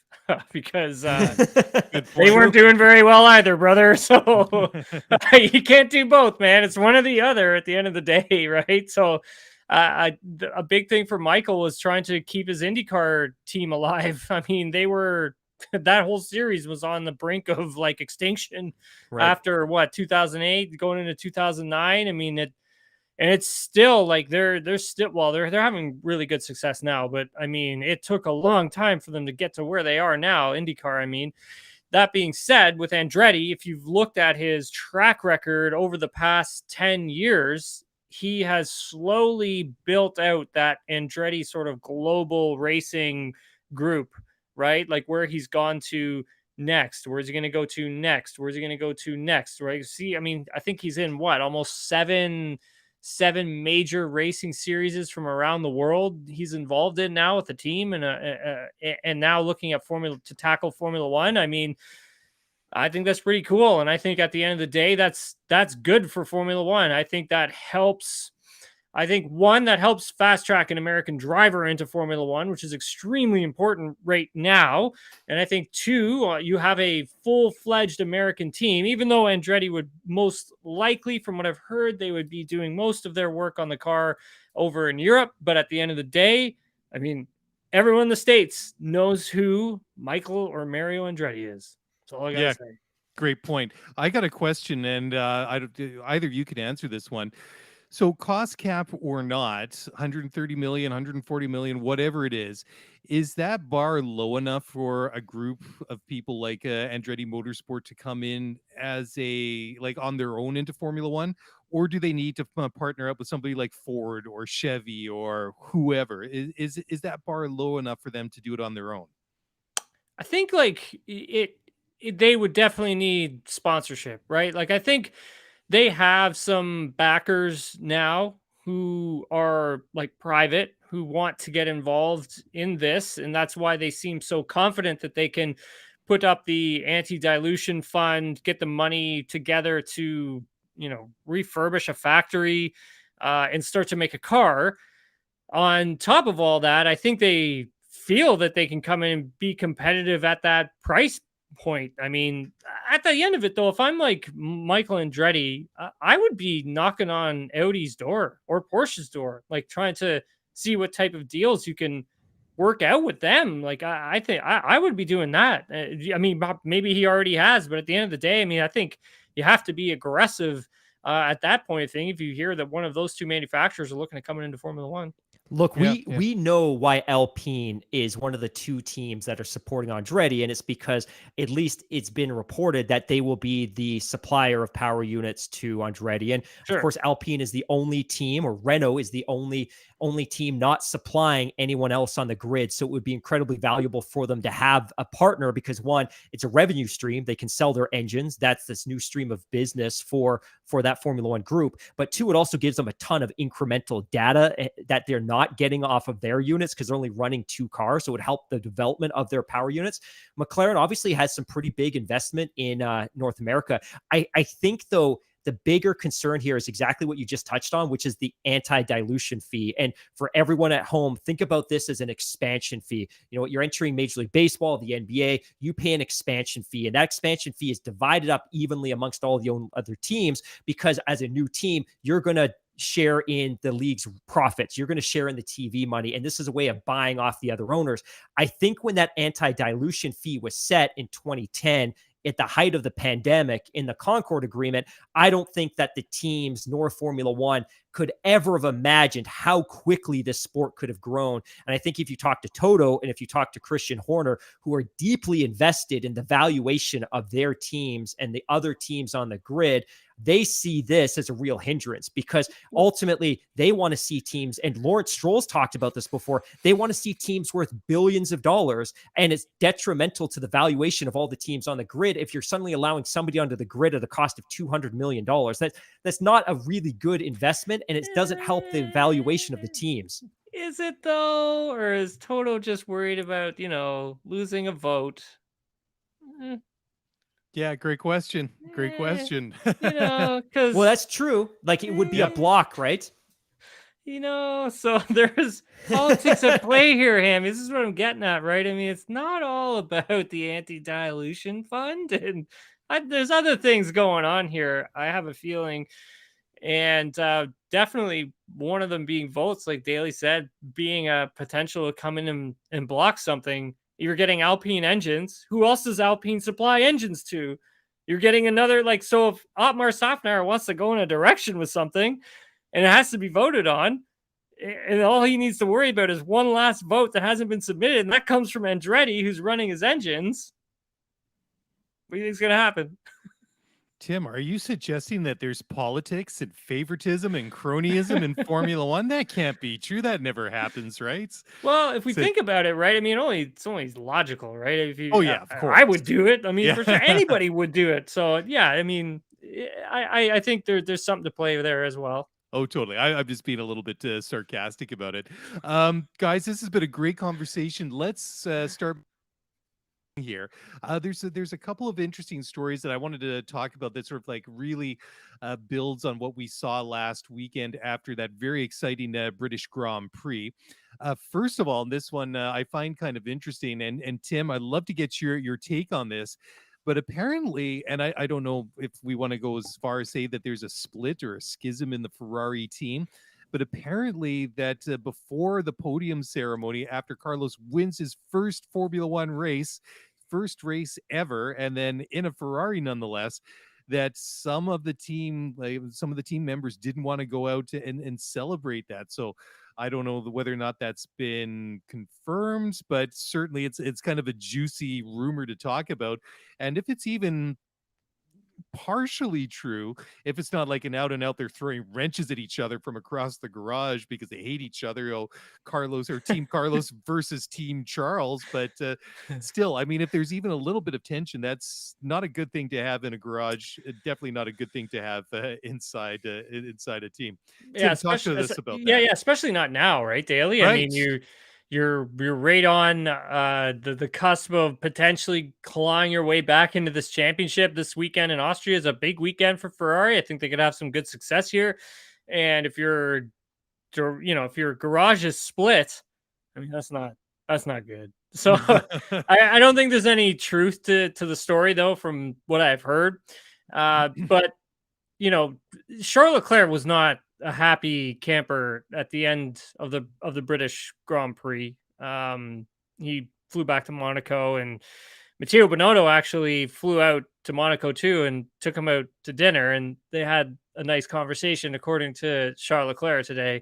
A: because they weren't doing very well either, brother. So you can't do both, man. It's one or the other at the end of the day, right? So a big thing for Michael was trying to keep his IndyCar team alive. I mean, that whole series was on the brink of like extinction after 2008 going into 2009. I mean, it's still like they're having really good success now, but I mean, it took a long time for them to get to where they are now, IndyCar. I mean, that being said, with Andretti, if you've looked at his track record over the past 10 years, he has slowly built out that Andretti sort of global racing group, right? Like where he's gone to next, where's he going to go to next, where's he going to go to next, right? See, I mean, I think he's in what, almost seven major racing series from around the world he's involved in now with the team, and now looking at tackle Formula One. I mean, I think that's pretty cool. And I think at the end of the day, that's good for Formula One. I think that helps. I think one, that helps fast track an American driver into Formula One, which is extremely important right now. And I think two, you have a full-fledged American team, even though Andretti would most likely, from what I've heard, they would be doing most of their work on the car over in Europe. But at the end of the day, I mean, everyone in the States knows who Michael or Mario Andretti is. That's all I got to say.
C: Great point. I got a question, and either you can answer this one. So cost cap or not, 130 million, 140 million, whatever it is that bar low enough for a group of people like Andretti Motorsport to come in as on their own into Formula One? Or do they need to partner up with somebody like Ford or Chevy or whoever? Is that bar low enough for them to do it on their own?
A: I think they would definitely need sponsorship, right? Like I think they have some backers now who are like private, who want to get involved in this. And that's why they seem so confident that they can put up the anti-dilution fund, get the money together to, refurbish a factory and start to make a car. On top of all that, I think they feel that they can come in and be competitive at that price point. I mean, at the end of it, though, if I'm like Michael Andretti, I would be knocking on Audi's door or Porsche's door, like trying to see what type of deals you can work out with them. Like, I think I would be doing that. I mean, maybe he already has, but at the end of the day, I mean, I think you have to be aggressive at that point of thing if you hear that one of those two manufacturers are looking at coming into Formula One.
D: Look, we know why Alpine is one of the two teams that are supporting Andretti, and it's because at least it's been reported that they will be the supplier of power units to Andretti. And of course, Alpine is the only team, or Renault is the only team not supplying anyone else on the grid. So it would be incredibly valuable for them to have a partner because one, it's a revenue stream. They can sell their engines. That's this new stream of business for that Formula One group. But two, it also gives them a ton of incremental data that they're not getting off of their units because they're only running two cars. So it would help the development of their power units. McLaren obviously has some pretty big investment in North America. I think, though, the bigger concern here is exactly what you just touched on, which is the anti-dilution fee. And for everyone at home, think about this as an expansion fee. You're entering Major League Baseball, the NBA, you pay an expansion fee. And that expansion fee is divided up evenly amongst all the other teams because as a new team, you're going to share in the league's profits. You're going to share in the TV money. And this is a way of buying off the other owners. I think when that anti-dilution fee was set in 2010, at the height of the pandemic in the Concord Agreement, I don't think that the teams nor Formula One could ever have imagined how quickly this sport could have grown. And I think if you talk to Toto and if you talk to Christian Horner, who are deeply invested in the valuation of their teams and the other teams on the grid, they see this as a real hindrance because ultimately they want to see teams, and Lawrence Stroll's talked about this before, they want to see teams worth billions of dollars, and it's detrimental to the valuation of all the teams on the grid if you're suddenly allowing somebody onto the grid at a cost of $200 million. That's not a really good investment, and it doesn't help the valuation of the teams.
A: Is it though? Or is Toto just worried about, losing a vote?
C: Yeah, great question. Great question.
A: Because
D: well, that's true. Like it would be a block, right?
A: So there's politics at play here, Hammy. This is what I'm getting at, right? I mean, it's not all about the anti-dilution fund, and there's other things going on here. I have a feeling, and definitely one of them being votes, like Daly said, being a potential to come in and block something. You're getting Alpine engines. Who else does Alpine supply engines to? You're getting another, so if Otmar Safnauer wants to go in a direction with something and it has to be voted on, and all he needs to worry about is one last vote that hasn't been submitted, and that comes from Andretti, who's running his engines, what do you think's going to happen?
C: Tim, are you suggesting that there's politics and favoritism and cronyism in Formula One? That can't be true. That never happens, right?
A: Well, if we
C: So,
A: think about it, right? I mean, it's only logical, right? If
C: oh
A: you,
C: yeah, of
A: I
C: course.
A: would do it. I mean,
C: Yeah.
A: for sure, anybody would do it. So yeah, I mean, I think there's something to play there as well.
C: Oh, totally. I'm just being a little bit sarcastic about it. Guys, this has been a great conversation. Let's start here. There's a couple of interesting stories that I wanted to talk about that sort of like really builds on what we saw last weekend after that very exciting British Grand Prix. First of all, this one I find kind of interesting, and Tim, I'd love to get your take on this. But apparently, and I don't know if we want to go as far as say that there's a split or a schism in the Ferrari team, but apparently that before the podium ceremony, after Carlos wins his first Formula One race, first race ever, and then in a Ferrari nonetheless, that some of the team, like some of the team members, didn't want to go out and celebrate that. So I don't know whether or not that's been confirmed, but certainly it's kind of a juicy rumor to talk about. And if it's even partially true, if it's not like an out and out they're throwing wrenches at each other from across the garage because they hate each other, Carlos or Team Carlos versus Team Charles. But still, I mean, if there's even a little bit of tension, that's not a good thing to have in a garage. Definitely not a good thing to have inside a team.
A: Yeah,
C: Tim, talk to
A: especially
C: us about that.
A: yeah, especially not now, right, Daly? I
C: Right.
A: mean, you're right on the cusp of potentially clawing your way back into this championship. This weekend in Austria is a big weekend for Ferrari. I think they could have some good success here. And if if your garage is split, I mean that's not good. So I don't think there's any truth to the story though, from what I've heard. But Charles Leclerc was not a happy camper at the end of the British Grand Prix. He flew back to Monaco, and Matteo Binotto actually flew out to Monaco too and took him out to dinner, and they had a nice conversation, according to Charles Leclerc today.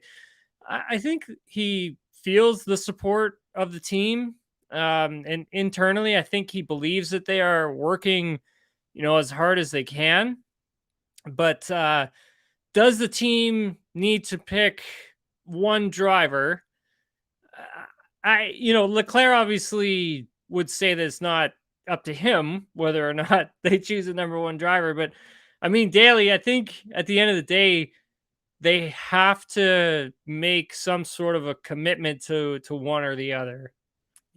A: I think he feels the support of the team, and internally, I think he believes that they are working, as hard as they can. But does the team need to pick one driver? Leclerc obviously would say that it's not up to him whether or not they choose a number one driver. But I mean, Daly, I think at the end of the day, they have to make some sort of a commitment to one or the other.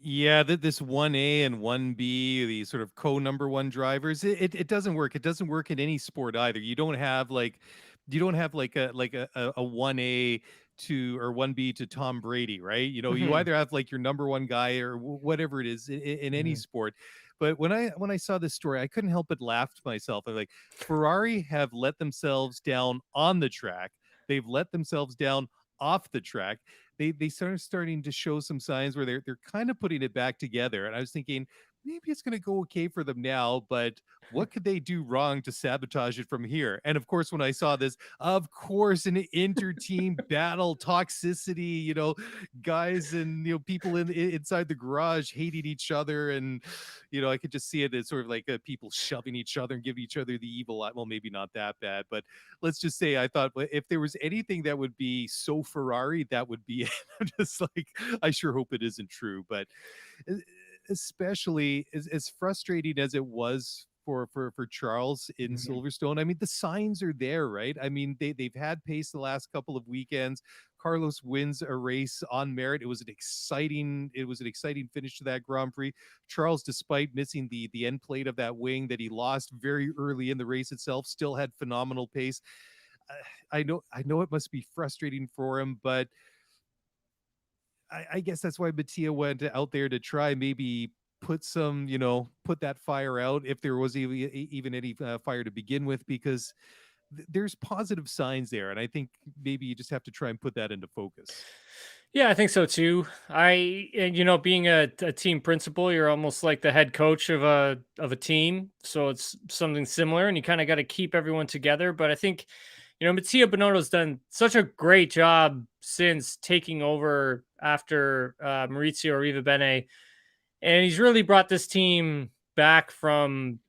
C: Yeah, this 1A and 1B, the sort of number one drivers, it doesn't work. It doesn't work in any sport either. You don't have like a 1A to or 1B to Tom Brady, right? You
A: Mhm,
C: either have like your number one guy or whatever it is in any
A: mhm.
C: sport. But when I saw this story, I couldn't help but laugh to myself. I'm like, Ferrari have let themselves down on the track. They've let themselves down off the track. They starting to show some signs where they're kind of putting it back together. And I was thinking maybe it's going to go okay for them now, but what could they do wrong to sabotage it from here? And of course, when I saw this, of course, an inter-team battle, toxicity, guys and people inside the garage hating each other, and I could just see it as sort of like people shoving each other and giving each other the evil eye. Well, maybe not that bad, but let's just say I thought if there was anything that would be so Ferrari, that would be it. I'm just like, I sure hope it isn't true, but especially as frustrating as it was for Charles in
A: Mhm.
C: Silverstone. I mean, the signs are there, right? I mean, they've had pace the last couple of weekends. Carlos wins a race on merit. It was an exciting finish to that Grand Prix. Charles, despite missing the end plate of that wing that he lost very early in the race itself, still had phenomenal pace. Uh, I know it must be frustrating for him, but I guess that's why Mattia went out there to try maybe put that fire out if there was even any fire to begin with, because there's positive signs there, and I think maybe you just have to try and put that into focus.
A: Yeah, I think so too. And being a team principal, you're almost like the head coach of a team, so it's something similar, and you kind of got to keep everyone together. But I think, Mattia Binotto's done such a great job since taking over after Maurizio Arrivabene, and he's really brought this team back from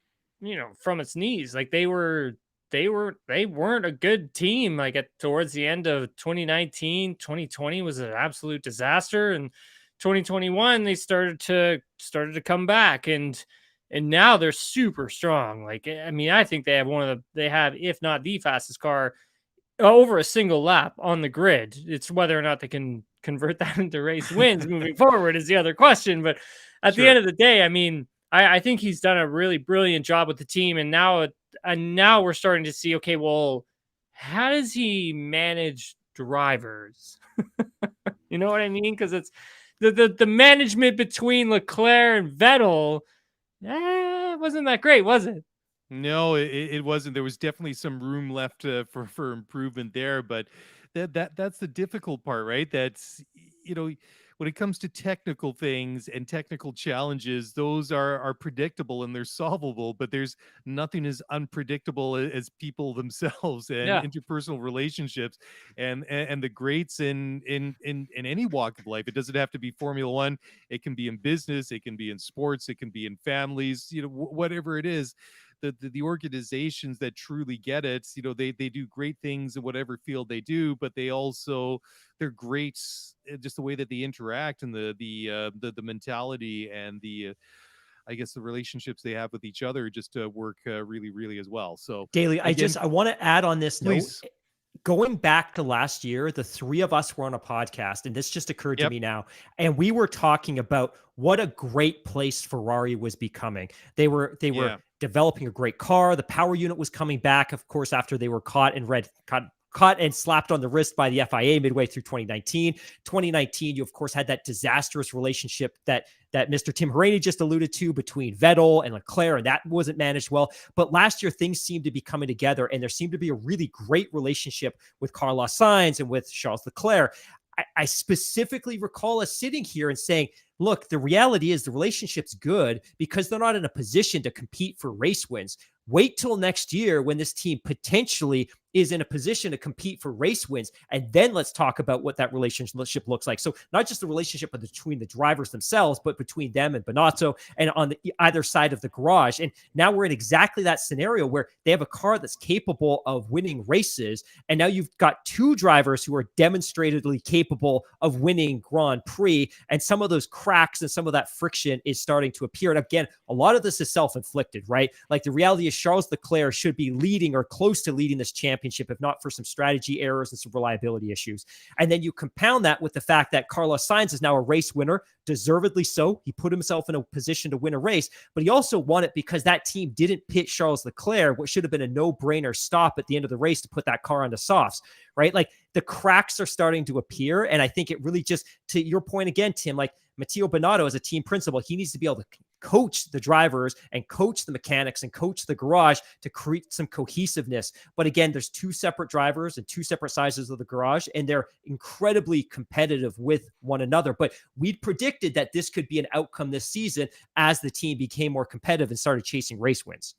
A: from its knees. Like they weren't a good team. Like towards the end of 2019, 2020 was an absolute disaster, and 2021 they started to come back, and now they're super strong. Like I mean, I think they have, if not the fastest car over a single lap on the grid. It's whether or not they can convert that into race wins moving forward is the other question. But at the
C: Sure.
A: end of the day, I mean, I think he's done a really brilliant job with the team, and now we're starting to see, okay, well, how does he manage drivers? You know what I mean? Because it's the management between Leclerc and Vettel, wasn't that great, was it?
C: No, it wasn't. There was definitely some room left for improvement there, but that's the difficult part, right? That's when it comes to technical things and technical challenges, those are predictable and they're solvable. But there's nothing as unpredictable as people themselves and
A: Yeah.
C: interpersonal relationships, and the greats in any walk of life. It doesn't have to be Formula One. It can be in business. It can be in sports. It can be in families. Whatever it is. The organizations that truly get it, they do great things in whatever field they do, but they're great just the way that they interact and the mentality and I guess the relationships they have with each other just work really, really as well. So
D: Daily,
C: again,
D: I want to add on this note.
C: please.
D: Going back to last year, the three of us were on a podcast, and this just occurred to
C: Yep.
D: me now. And we were talking about what a great place Ferrari was becoming. They were
C: Yeah.
D: developing a great car. The power unit was coming back, of course, after they were caught and slapped on the wrist by the FIA midway through 2019. 2019, you of course had that disastrous relationship that Mr. Tim Hauraney just alluded to between Vettel and Leclerc, and that wasn't managed well. But last year, things seemed to be coming together, and there seemed to be a really great relationship with Carlos Sainz and with Charles Leclerc. I specifically recall us sitting here and saying, look, the reality is the relationship's good because they're not in a position to compete for race wins. Wait till next year when this team potentially is in a position to compete for race wins. And then let's talk about what that relationship looks like. So not just the relationship between the drivers themselves, but between them and Binotto and on either side of the garage. And now we're in exactly that scenario where they have a car that's capable of winning races. And now you've got two drivers who are demonstratedly capable of winning Grand Prix. And some of those cracks and some of that friction is starting to appear. And again, a lot of this is self-inflicted, right? Like the reality is Charles Leclerc should be leading or close to leading this championship, if not for some strategy errors and some reliability issues. And then you compound that with the fact that Carlos Sainz is now a race winner, deservedly so. He put himself in a position to win a race, but he also won it because that team didn't pit Charles Leclerc, what should have been a no-brainer stop at the end of the race to put that car onto softs, right? Like the cracks are starting to appear. And I think it really just, to your point again, Tim, like Matteo Binotto as a team principal, he needs to be able to coach the drivers and coach the mechanics and coach the garage to create some cohesiveness. But again, there's two separate drivers and two separate sizes of the garage, and they're incredibly competitive with one another. But we'd predicted that this could be an outcome this season as the team became more competitive and started chasing race wins.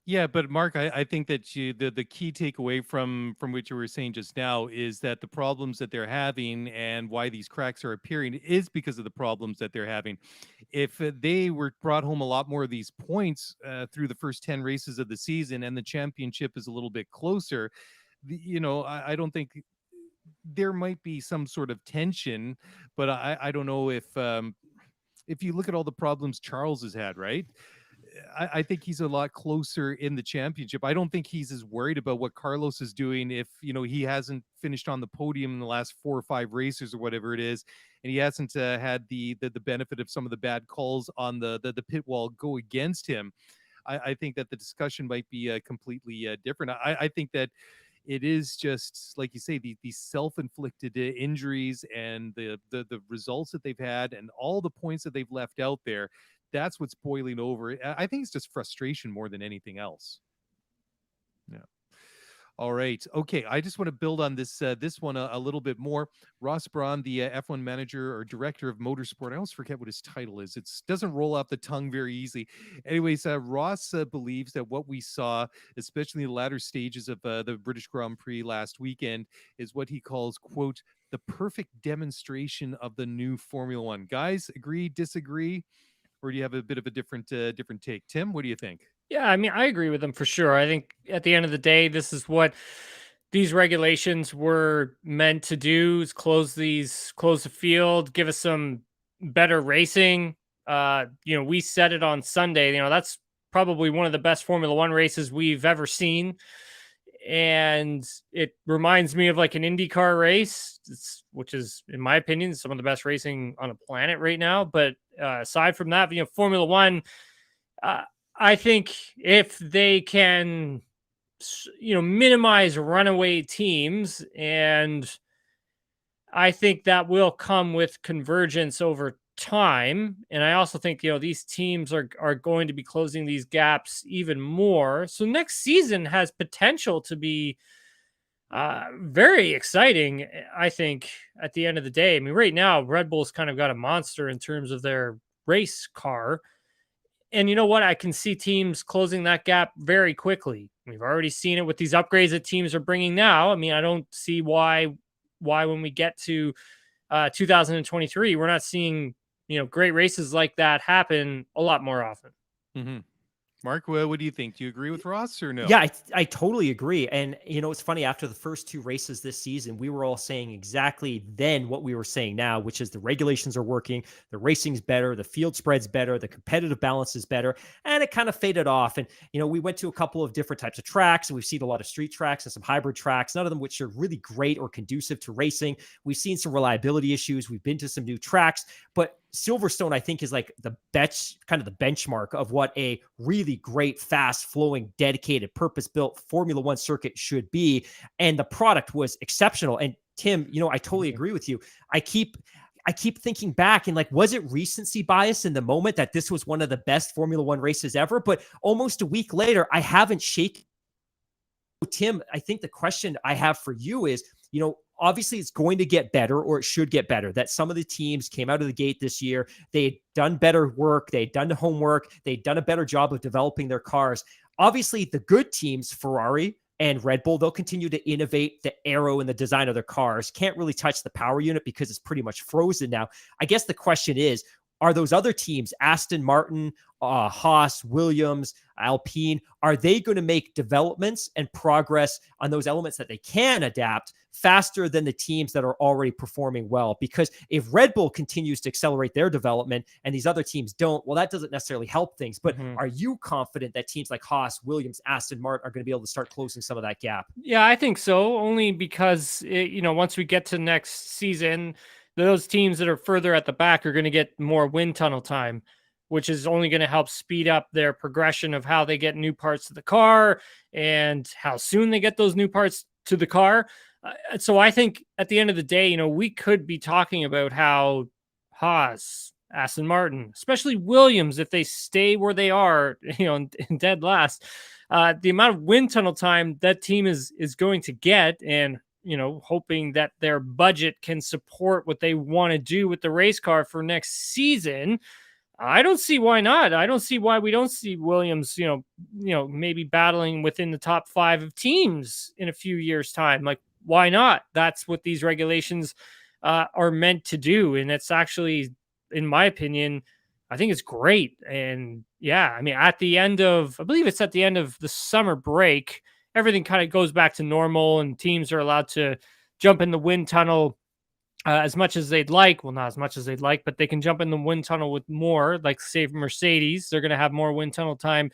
C: Yeah, but Mark, I think that the key takeaway from what you were saying just now is that the problems that they're having and why these cracks are appearing is because of the problems that they're having. If they were brought home a lot more of these points through the first 10 races of the season and the championship is a little bit closer, I don't think there might be some sort of tension, but I don't know if you look at all the problems Charles has had, right? I think he's a lot closer in the championship. I don't think he's as worried about what Carlos is doing if, he hasn't finished on the podium in the last 4 or 5 races or whatever it is, and he hasn't had the benefit of some of the bad calls on the pit wall go against him. I think that the discussion might be completely different. I think that it is just like you say, these self-inflicted injuries and the results that they've had and all the points that they've left out there. That's what's boiling over. I think it's just frustration more than anything else. Yeah. All right. Okay. I just want to build on this one a little bit more. Ross Braun, the F1 manager or director of Motorsport. I always forget what his title is. It doesn't roll off the tongue very easily. Anyways, Ross believes that what we saw, especially in the latter stages of the British Grand Prix last weekend, is what he calls, quote, the perfect demonstration of the new Formula One. Guys, agree, disagree? Or do you have a bit of a different take? Tim, what do you think?
A: Yeah, I mean, I agree with them for sure. I think at the end of the day, this is what these regulations were meant to do: is close the field, give us some better racing. We said it on Sunday. That's probably one of the best Formula One races we've ever seen, and it reminds me of like an IndyCar race, which is, in my opinion, some of the best racing on the planet right now. But aside from that, Formula One. Uh, I think if they can, minimize runaway teams, and I think that will come with convergence over time. And I also think, these teams are going to be closing these gaps even more. So next season has potential to be very exciting, I think, at the end of the day. I mean, right now, Red Bull's kind of got a monster in terms of their race car. And you know what? I can see teams closing that gap very quickly. We've already seen it with these upgrades that teams are bringing now. I mean, I don't see why when we get to 2023, we're not seeing, great races like that happen a lot more often.
C: Mm-hmm. Mark, what do you think? Do you agree with Ross or no?
D: Yeah, I totally agree. And, it's funny, after the first two races this season, we were all saying exactly then what we were saying now, which is the regulations are working, the racing's better, the field spread's better, the competitive balance is better, and it kind of faded off. And, we went to a couple of different types of tracks, and we've seen a lot of street tracks and some hybrid tracks, none of them which are really great or conducive to racing. We've seen some reliability issues. We've been to some new tracks, but Silverstone, I think, is like the best, kind of the benchmark of what a really great, fast flowing, dedicated, purpose built Formula One circuit should be. And the product was exceptional. And Tim, I totally agree with you. I keep thinking back and like, was it recency bias in the moment that this was one of the best Formula One races ever? But almost a week later, I haven't shaken. Tim, I think the question I have for you is, obviously it's going to get better, or it should get better, that some of the teams came out of the gate this year. They'd done better work. They'd done the homework. They'd done a better job of developing their cars. Obviously the good teams, Ferrari and Red Bull, they'll continue to innovate the aero and the design of their cars. Can't really touch the power unit because it's pretty much frozen now. I guess the question is, are those other teams, Aston Martin, Haas, Williams, Alpine, are they going to make developments and progress on those elements that they can adapt faster than the teams that are already performing well? Because if Red Bull continues to accelerate their development and these other teams don't, well, that doesn't necessarily help things. But are you confident that teams like Haas, Williams, Aston Martin are going to be able to start closing some of that gap?
A: Yeah, I think so. Only because, once we get to next season, those teams that are further at the back are going to get more wind tunnel time, which is only going to help speed up their progression of how they get new parts to the car and how soon they get those new parts to the car. So I think at the end of the day, we could be talking about how Haas, Aston Martin, especially Williams, if they stay where they are, in dead last, the amount of wind tunnel time that team is going to get, and hoping that their budget can support what they want to do with the race car for next season. I don't see why not. I don't see why we don't see Williams, maybe battling within the top 5 of teams in a few years' time. Like, why not? That's what these regulations are meant to do. And it's actually, in my opinion, I think it's great. And yeah, I mean, I believe it's at the end of the summer break, everything kind of goes back to normal and teams are allowed to jump in the wind tunnel as much as they'd like. Well, not as much as they'd like, but they can jump in the wind tunnel with more, like say Mercedes. They're going to have more wind tunnel time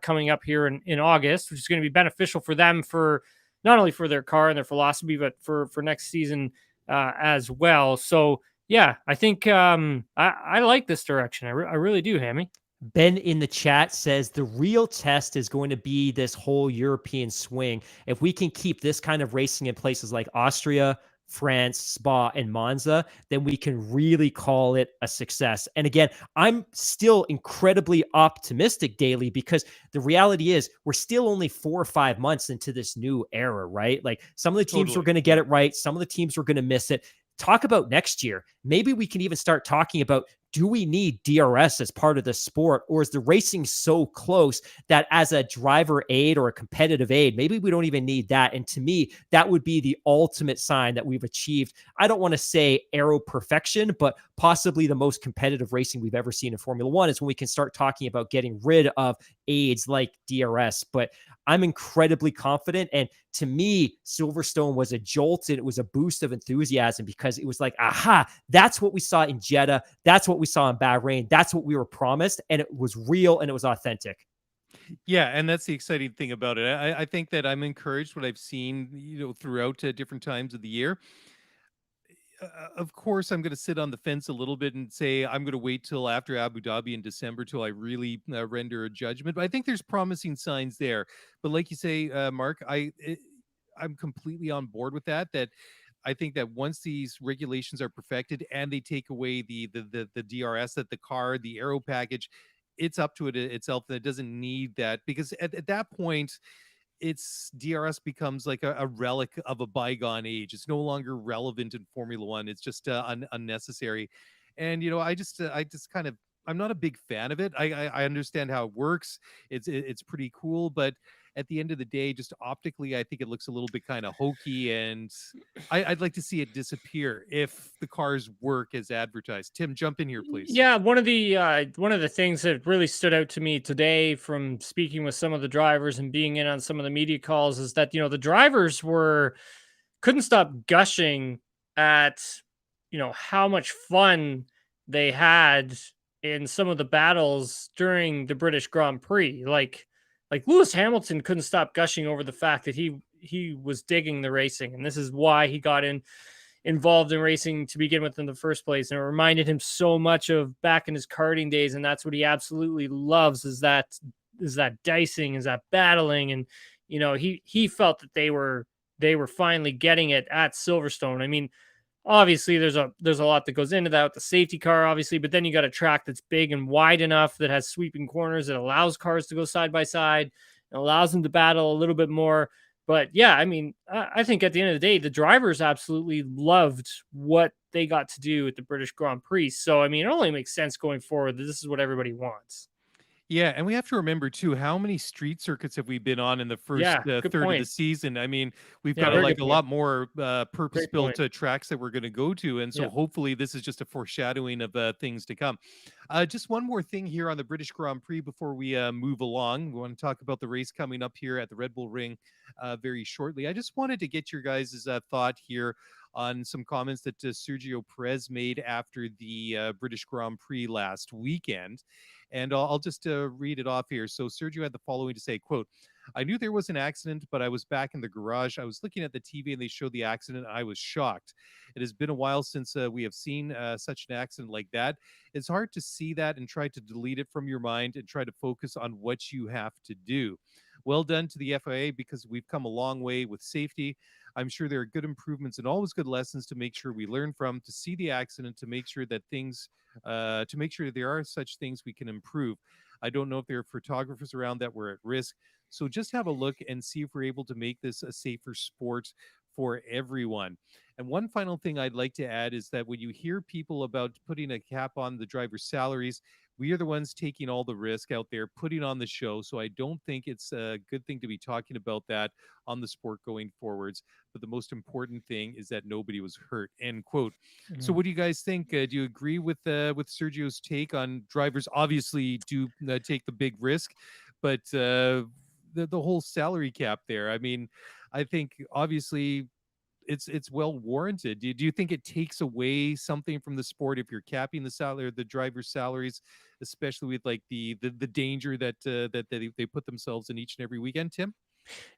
A: coming up here in August, which is going to be beneficial for them, for not only for their car and their philosophy, but for next season as well. So yeah, I think I like this direction. I really do, Hammy.
D: Ben in the chat says the real test is going to be this whole European swing. If we can keep this kind of racing in places like Austria, France, Spa, and Monza, then we can really call it a success. And again, I'm still incredibly optimistic daily, because the reality is we're still only 4 or 5 months into this new era, right? Like, some of the teams were going to get it right. Some of the teams were going to miss it. Talk about next year. Maybe we can even start talking about do we need DRS as part of the sport, or is the racing so close that as a driver aid or a competitive aid, maybe we don't even need that? And to me, that would be the ultimate sign that we've achieved, I don't want to say aero perfection, but possibly the most competitive racing we've ever seen in Formula One, is when we can start talking about getting rid of aids like DRS. But I'm incredibly confident. And to me, Silverstone was a jolt and it was a boost of enthusiasm, because it was like, aha, that's what we saw in Jeddah. That's what we saw in Bahrain. That's what we were promised. And it was real and it was authentic.
C: Yeah, and that's the exciting thing about it. I think that I'm encouraged what I've seen, throughout different times of the year. Of course, I'm going to sit on the fence a little bit and say I'm going to wait till after Abu Dhabi in December till I really render a judgment. But I think there's promising signs there. But like you say, Mark, I'm completely on board with that. That I think that once these regulations are perfected and they take away the DRS, that the aero package, it's up to it itself. That it doesn't need that, because at that point, it's DRS becomes like a relic of a bygone age. It's no longer relevant in Formula One. It's just unnecessary. And I just kind of, I'm not a big fan of it. I understand how it works. It's pretty cool, but at the end of the day, just optically, I think it looks a little bit kind of hokey, and I'd like to see it disappear if the cars work as advertised. Tim, jump in here, please.
A: Yeah, one of the things that really stood out to me today from speaking with some of the drivers and being in on some of the media calls is that the drivers couldn't stop gushing at how much fun they had in some of the battles during the British Grand Prix. Like Lewis Hamilton couldn't stop gushing over the fact that he was digging the racing, and this is why he got involved in racing to begin with in the first place. And it reminded him so much of back in his karting days, and that's what he absolutely loves, is that dicing, is that battling. And he felt that they were finally getting it at Silverstone. I mean, obviously there's a lot that goes into that with the safety car, obviously, but then you got a track that's big and wide enough that has sweeping corners that allows cars to go side by side and allows them to battle a little bit more. But yeah, I mean, I think at the end of the day, the drivers absolutely loved what they got to do at the British Grand Prix. So, I mean, it only makes sense going forward that this is what everybody wants.
C: Yeah, and we have to remember too, how many street circuits have we been on in the first
A: good
C: third of the
A: point.
C: season? I mean, we've
A: Yeah,
C: got
A: very
C: like
A: good
C: a
A: point.
C: lot more purpose-built
A: point.
C: tracks that we're going to go to, and so
A: Yeah.
C: hopefully this is just a foreshadowing of things to come. Just one more thing here on the British Grand Prix before we move along. We want to talk about the race coming up here at the Red Bull Ring very shortly. I just wanted to get your guys' thought here on some comments that Sergio Perez made after the British Grand Prix last weekend. And I'll just read it off here. So Sergio had the following to say, quote, "I knew there was an accident, but I was back in the garage. I was looking at the TV and they showed the accident. I was shocked. It has been a while since we have seen such an accident like that. It's hard to see that and try to delete it from your mind and try to focus on what you have to do. Well done to the FIA, because we've come a long way with safety. I'm sure there are good improvements and always good lessons to make sure we learn from, to see the accident, to make sure that to make sure there are such things we can improve. I don't know if there are photographers around that were at risk. So just have a look and see if we're able to make this a safer sport for everyone." And one final thing I'd like to add is that when you hear people about putting a cap on the driver's salaries, we are the ones taking all the risk out there, putting on the show. So I don't think it's a good thing to be talking about that on the sport going forwards. But the most important thing is that nobody was hurt, end quote. So what do you guys think? Do you agree with Sergio's take on drivers obviously do take the big risk, but the whole salary cap there? I mean, I think obviously it's well warranted. Do you think it takes away something from the sport if you're capping the salary, the driver's salaries, especially with like the danger that they put themselves in each and every weekend, Tim?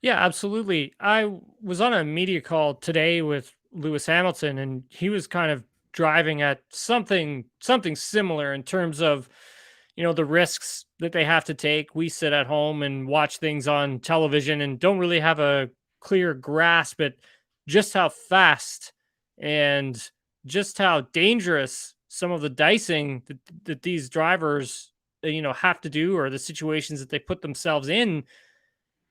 A: Yeah, absolutely. I was on a media call today with Lewis Hamilton, and he was kind of driving at something similar in terms of, the risks that they have to take. We sit at home and watch things on television and don't really have a clear grasp at just how fast and just how dangerous some of the dicing that these drivers, have to do, or the situations that they put themselves in.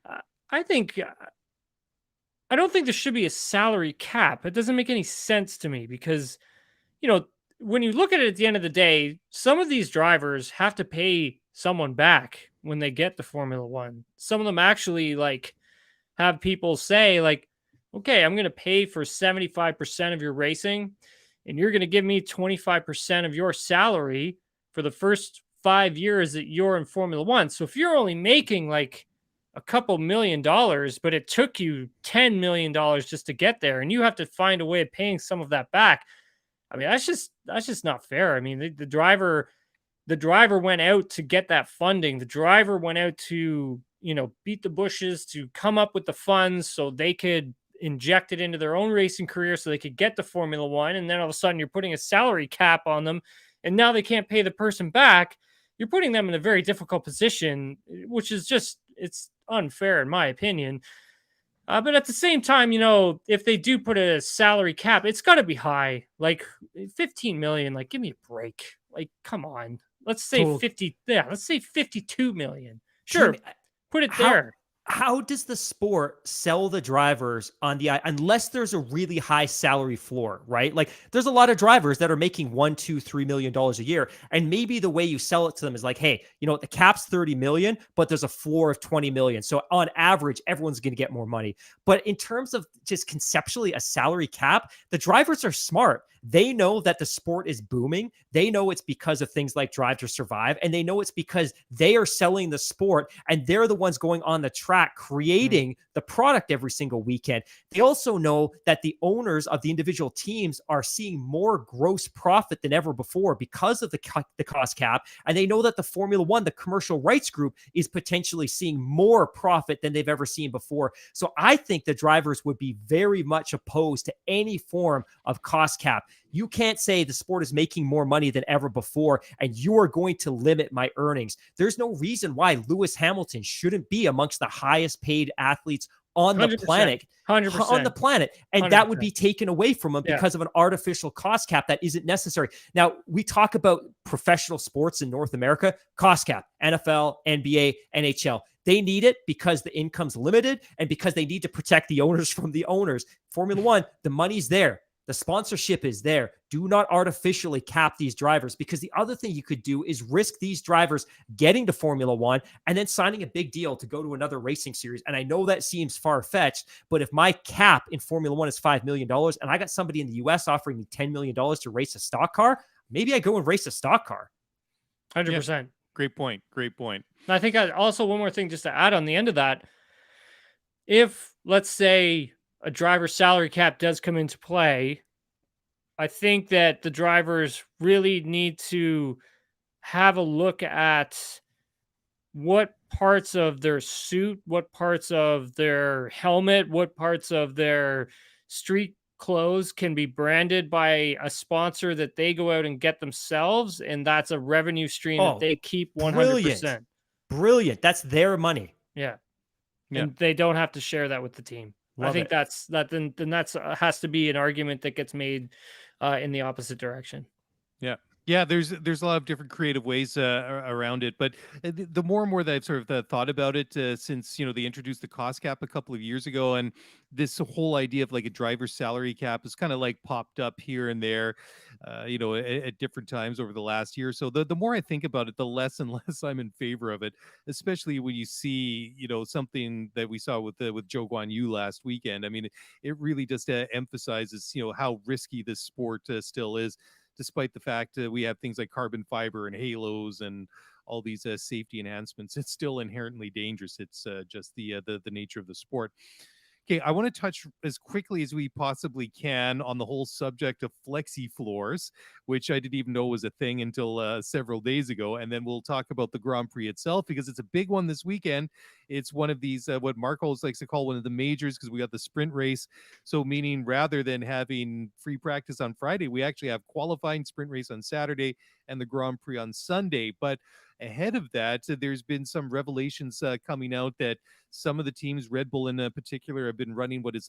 A: Uh, I think I don't think there should be a salary cap. It doesn't make any sense to me because, you know, when you look at it at the end of the day, some of these drivers have to pay someone back when they get to Formula One. Some of them actually like have people say like, okay, I'm going to pay for 75% of your racing and you're going to give me 25% of your salary for the first 5 years that you're in Formula One. So if you're only making like a couple $1,000,000, but it took you $10 million just to get there, and you have to find a way of paying some of that back. I mean, that's just not fair. I mean, the driver went out to get that funding. The driver went out to, beat the bushes to come up with the funds so they could inject it into their own racing career so they could get to Formula One. And then all of a sudden you're putting a salary cap on them and now they can't pay the person back. You're putting them in a very difficult position, which is just, it's unfair in my opinion. But at the same time, if they do put a salary cap, it's got to be high, like 15 million. Like, give me a break. Like, come on. Let's say
D: Total-
A: 50. Yeah, let's say 52 million. Sure,
D: Tim,
A: put it
D: how-
A: there.
D: How does the sport sell the drivers on unless there's a really high salary floor, right? Like there's a lot of drivers that are making $1, $2, $3 million a year. And maybe the way you sell it to them is like, hey, the cap's 30 million, but there's a floor of 20 million. So on average, everyone's going to get more money. But in terms of just conceptually a salary cap, the drivers are smart. They know that the sport is booming. They know it's because of things like Drive to Survive. And they know it's because they are selling the sport and they're the ones going on the track creating the product every single weekend. They also know that the owners of the individual teams are seeing more gross profit than ever before because of the cost cap. And they know that the Formula One, the commercial rights group, is potentially seeing more profit than they've ever seen before. So I think the drivers would be very much opposed to any form of cost cap. You can't say the sport is making more money than ever before, and you are going to limit my earnings. There's no reason why Lewis Hamilton shouldn't be amongst the highest paid athletes on the
A: 100%,
D: planet.
A: 100%.
D: On the planet. And
A: 100%.
D: that would be taken away from him because of an artificial cost cap that isn't necessary. Now, we talk about professional sports in North America, cost cap, NFL, NBA, NHL. They need it because the income's limited and because they need to protect the owners from the owners. Formula One, the money's there. The sponsorship is there. Do not artificially cap these drivers, because the other thing you could do is risk these drivers getting to Formula One and then signing a big deal to go to another racing series. And I know that seems far-fetched, but if my cap in Formula One is $5 million and I got somebody in the US offering me $10 million to race a stock car, maybe I go and race a stock car.
A: 100%.
C: Yeah, great point. Great point.
A: And I think also one more thing just to add on the end of that. If, let's say, a driver's salary cap does come into play, I think that the drivers really need to have a look at what parts of their suit, what parts of their helmet, what parts of their street clothes can be branded by a sponsor that they go out and get themselves, and that's a revenue stream that they keep 100%.
D: Brilliant. That's their money.
A: Yeah. And they don't have to share that with the team. I think that's has to be an argument that gets made in the opposite direction.
C: Yeah, there's a lot of different creative ways around it, but the more and more that I've sort of thought about it since they introduced the cost cap a couple of years ago, and this whole idea of like a driver's salary cap has kind of like popped up here and there, at different times over the last year. So the more I think about it, the less and less I'm in favor of it, especially when you see something that we saw with Zhou Guanyu last weekend. I mean, it really just emphasizes how risky this sport still is, despite the fact that we have things like carbon fiber and halos and all these safety enhancements. It's still inherently dangerous. It's just the nature of the sport. Okay, I want to touch as quickly as we possibly can on the whole subject of FlexiFloors, which I didn't even know was a thing until several days ago. And then we'll talk about the Grand Prix itself, because it's a big one this weekend. It's one of these, what Mark always likes to call one of the majors, because we got the sprint race. So meaning rather than having free practice on Friday, we actually have qualifying sprint race on Saturday and the Grand Prix on Sunday. But ahead of that, there's been some revelations coming out that some of the teams, Red Bull in particular, have been running what is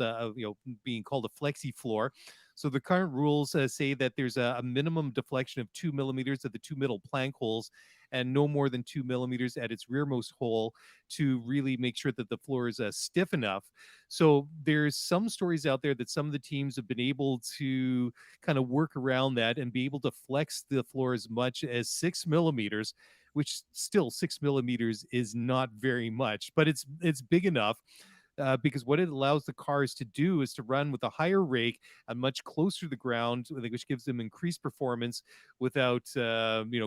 C: being called a FlexiFloor. So the current rules say that there's a minimum deflection of 2 millimeters at the two middle plank holes, and no more than 2 millimeters at its rearmost hole to really make sure that the floor is stiff enough. So there's some stories out there that some of the teams have been able to kind of work around that and be able to flex the floor as much as 6 millimeters, which still 6 millimeters is not very much, but it's big enough. Because what it allows the cars to do is to run with a higher rake and much closer to the ground, which gives them increased performance without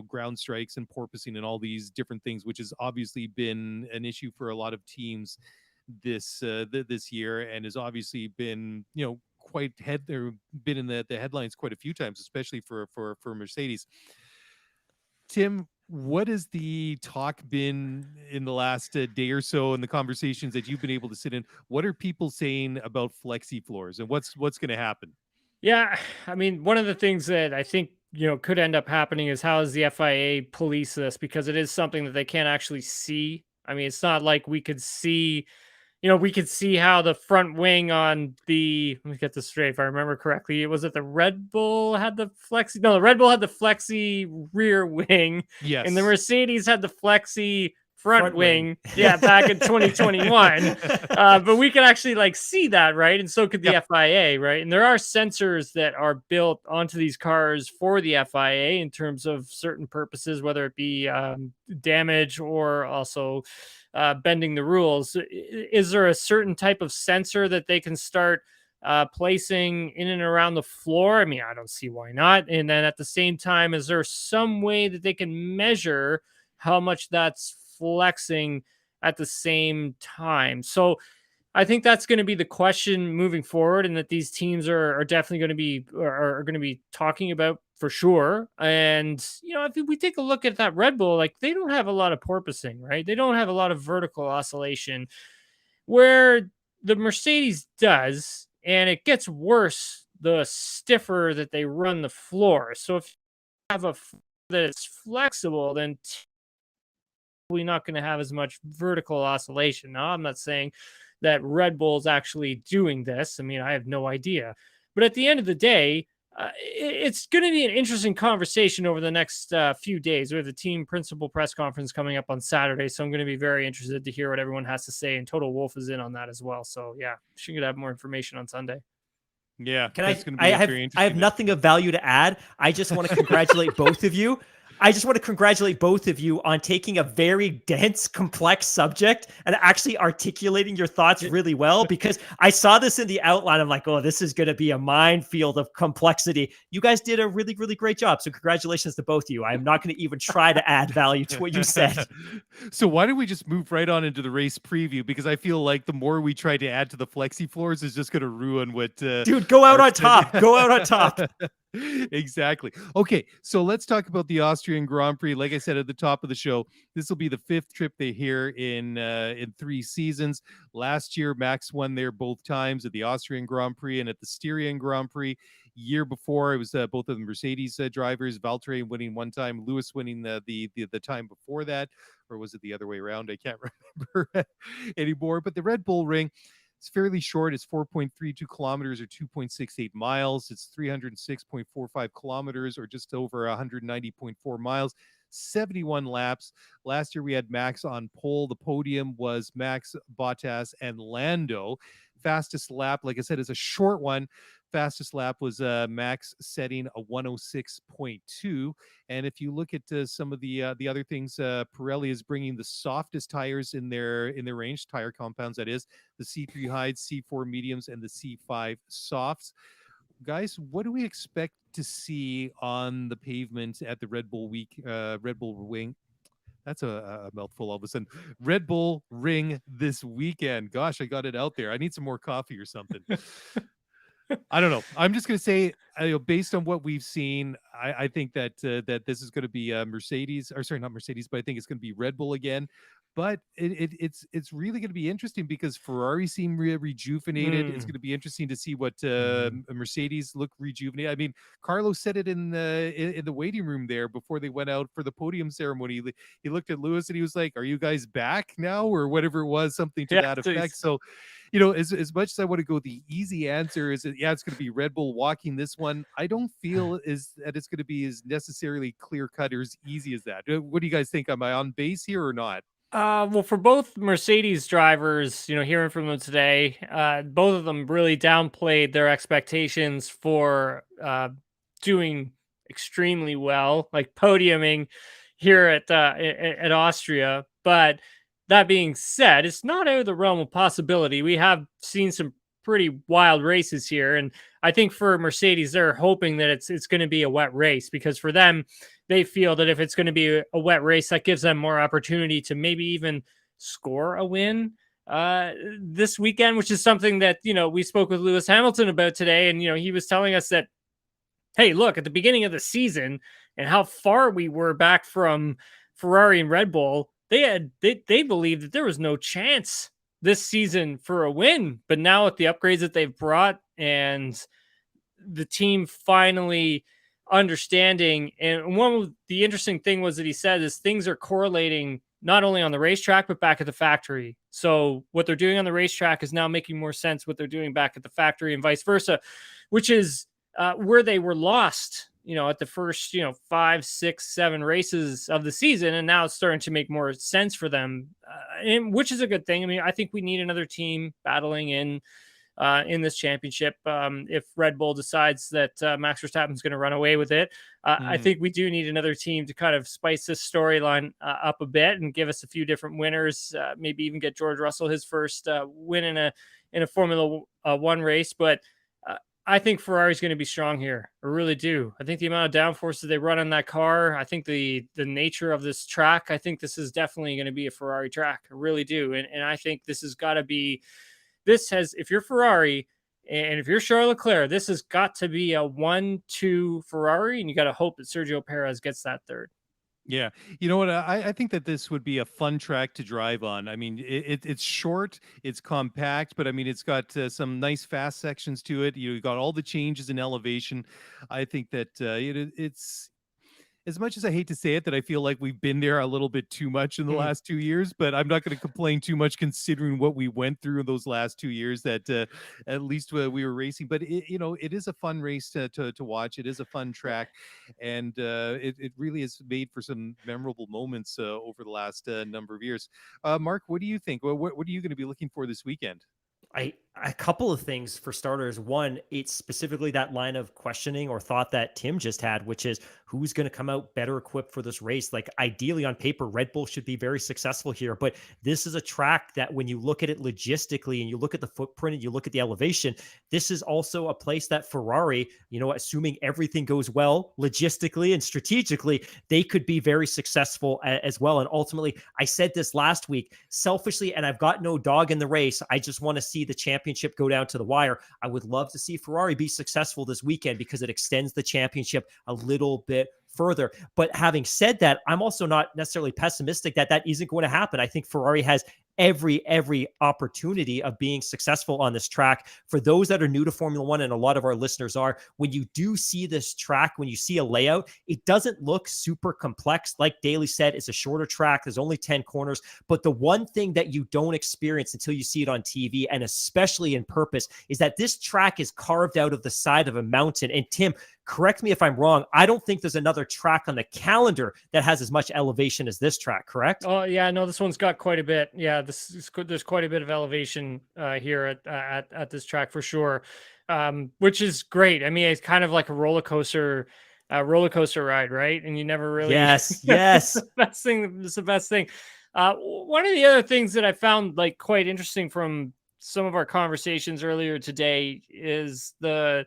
C: ground strikes and porpoising and all these different things, which has obviously been an issue for a lot of teams this year, and has obviously been quite been in the headlines quite a few times, especially for Mercedes. Tim, what has the talk been in the last day or so in the conversations that you've been able to sit in? What are people saying about flexi floors, and what's going to happen?
A: Yeah, I mean, one of the things that I think could end up happening is how does the FIA police this, because it is something that they can't actually see. I mean, it's not like we could see. We could see how the front wing on let me get this straight. If I remember correctly, was it the Red Bull had the flexi? No, the Red Bull had the flexi rear wing,
C: Yes.
A: and the Mercedes had the flexi front wing. Yeah, back in 2021. But we can actually see that, right? And so could the FIA, right? And there are sensors that are built onto these cars for the FIA in terms of certain purposes, whether it be damage or also bending the rules. Is there a certain type of sensor that they can start placing in and around the floor? I mean, I don't see why not. And then at the same time, is there some way that they can measure how much that's flexing at the same time? So I think that's going to be the question moving forward, and that these teams are definitely going to be talking about for sure. And if we take a look at that Red Bull, they don't have a lot of porpoising, right? They don't have a lot of vertical oscillation, where the Mercedes does, and it gets worse the stiffer that they run the floor. So if you have a that it's flexible, then we're not going to have as much vertical oscillation. Now, I'm not saying that Red Bull is actually doing this. I mean, I have no idea. But at the end of the day, it's going to be an interesting conversation over the next few days. We have the team principal press conference coming up on Saturday, so I'm going to be very interested to hear what everyone has to say. And Total Wolf is in on that as well. So yeah, should have more information on Sunday.
C: Yeah,
D: I have nothing of value to add. I just want to congratulate both of you. On taking a very dense, complex subject and actually articulating your thoughts really well, because I saw this in the outline. I'm like, oh, this is going to be a minefield of complexity. You guys did a really, really great job. So congratulations to both of you. I'm not going to even try to add value to what you said.
C: So why don't we just move right on into the race preview? Because I feel like the more we try to add to the flexi floors is just going to ruin what...
D: Dude, go out on top. Go out on top.
C: Exactly. Okay, so let's talk about the Austrian Grand Prix. Like I said at the top of the show, this will be the 5th trip they here in 3 seasons. Last year, Max won there both times at the Austrian Grand Prix and at the Styrian Grand Prix. Year before, it was both of the Mercedes drivers, Valtteri winning one time, Lewis winning the time before that, or was it the other way around? I can't remember anymore. But the Red Bull Ring, it's fairly short. It's 4.32 kilometers or 2.68 miles. It's 306.45 kilometers or just over 190.4 miles. 71 laps. Last year we had Max on pole. The podium was Max, Bottas, and Lando. Fastest lap, like I said, is a short one. Fastest lap was Max setting a 106.2. And if you look at some of the other things, Pirelli is bringing the softest tires in their range, tire compounds, that is, the C3 hides, C4 mediums, and the C5 softs. Guys, what do we expect to see on the pavement at the Red Bull Ring? That's a mouthful all of a sudden. Red Bull Ring this weekend. Gosh, I got it out there. I need some more coffee or something. I don't know. I'm just going to say, based on what we've seen, I think that this is going to be Mercedes, or sorry, not Mercedes, but I think it's going to be Red Bull again. But it's really going to be interesting because Ferrari seem rejuvenated. It's going to be interesting to see what Mercedes look rejuvenated. I mean, Carlos said it in the waiting room there before they went out for the podium ceremony. He looked at Lewis and he was like, "Are you guys back now?" or whatever it was, something to that effect. So as much as I want to go the easy answer is that, yeah, it's going to be Red Bull walking this one. I don't feel is that it's going to be as necessarily clear cut or as easy as that. What do you guys think? Am I on base here or not?
A: Well, for both Mercedes drivers, hearing from them today, both of them really downplayed their expectations for doing extremely well, like podiuming here at Austria. But that being said, it's not out of the realm of possibility. We have seen some pretty wild races here, and I think for Mercedes, they're hoping that it's going to be a wet race, because for them, they feel that if it's going to be a wet race, that gives them more opportunity to maybe even score a win this weekend, which is something that, we spoke with Lewis Hamilton about today. And, he was telling us that, hey, look, at the beginning of the season and how far we were back from Ferrari and Red Bull, they believed that there was no chance this season for a win. But now with the upgrades that they've brought and the team finally understanding, and one of the interesting thing was that he said is things are correlating not only on the racetrack but back at the factory. So what they're doing on the racetrack is now making more sense what they're doing back at the factory, and vice versa, which is where they were lost at the first 5, 6, 7 races of the season, and now it's starting to make more sense for them, and which is a good thing. I mean, I think we need another team battling in this championship. If Red Bull decides that Max Verstappen's going to run away with it, I think we do need another team to kind of spice this storyline up a bit and give us a few different winners. Maybe even get George Russell his first win in a Formula One race. But I think Ferrari's going to be strong here. I really do. I think the amount of downforce that they run on that car, I think the nature of this track, I think this is definitely going to be a Ferrari track. I really do. And I think this has got to be. If you're Ferrari and if you're Charles Leclerc, this has got to be a 1-2 Ferrari, and you got to hope that Sergio Perez gets that third.
C: Yeah. You know what? I think that this would be a fun track to drive on. I mean, it's short, it's compact, but I mean, it's got some nice fast sections to it. You got all the changes in elevation. I think that it's, as much as I hate to say it, that I feel like we've been there a little bit too much in the last 2 years, but I'm not going to complain too much considering what we went through in those last 2 years that at least we were racing. But it is a fun race to watch. It is a fun track, and it really is made for some memorable moments over the last number of years. Mark, what do you think? What are you going to be looking for this weekend?
D: A couple of things for starters. One, it's specifically that line of questioning or thought that Tim just had, which is who's going to come out better equipped for this race. Like ideally on paper, Red Bull should be very successful here, but this is a track that when you look at it logistically and you look at the footprint and you look at the elevation, this is also a place that Ferrari, assuming everything goes well logistically and strategically, they could be very successful as well. And ultimately, I said this last week, selfishly, and I've got no dog in the race. I just want to see the championship go down to the wire. I would love to see Ferrari be successful this weekend because it extends the championship a little bit further. But having said that, I'm also not necessarily pessimistic that isn't going to happen. I think Ferrari has every opportunity of being successful on this track. For those that are new to Formula One, and a lot of our listeners are, when you do see this track, when you see a layout, it doesn't look super complex. Like Daly said, it's a shorter track. There's only 10 corners. But the one thing that you don't experience until you see it on TV, and especially in purpose, is that this track is carved out of the side of a mountain. And Tim, correct me if I'm wrong, I don't think there's another track on the calendar that has as much elevation as this track, correct?
A: Oh yeah, no, this one's got quite a bit. Yeah, there's quite a bit of elevation here at this track for sure, which is great. I mean, it's kind of like a roller coaster ride, right? And you never really
D: yes.
A: It's the best thing. It's the best thing. One of the other things that I found like quite interesting from some of our conversations earlier today is the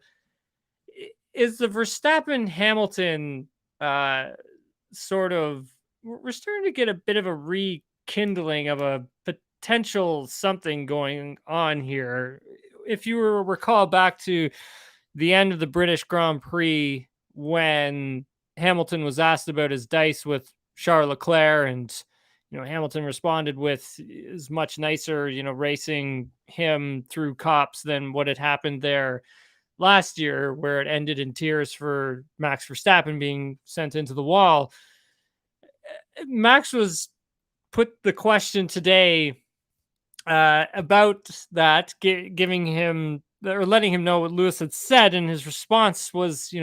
A: Verstappen Hamilton sort of, we're starting to get a bit of a rekindling of a potential something going on here. If you recall back to the end of the British Grand Prix when Hamilton was asked about his dice with Charles Leclerc, and Hamilton responded with is much nicer, racing him through cops than what had happened there last year, where it ended in tears for Max Verstappen being sent into the wall. Max was put the question today about that, giving him or letting him know what Lewis had said, and his response was,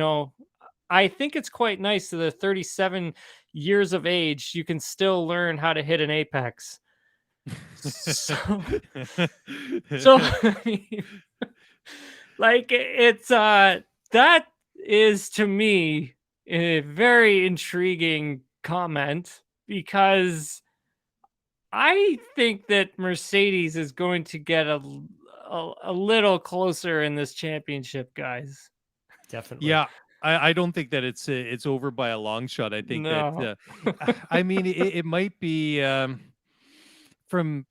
A: I think it's quite nice that at 37 years of age, you can still learn how to hit an apex. So, I mean, like it's that is to me a very intriguing comment, because I think that Mercedes is going to get a little closer in this championship, guys.
D: Definitely.
C: Yeah, I don't think that it's over by a long shot. I think
A: No.
C: that I mean it might be from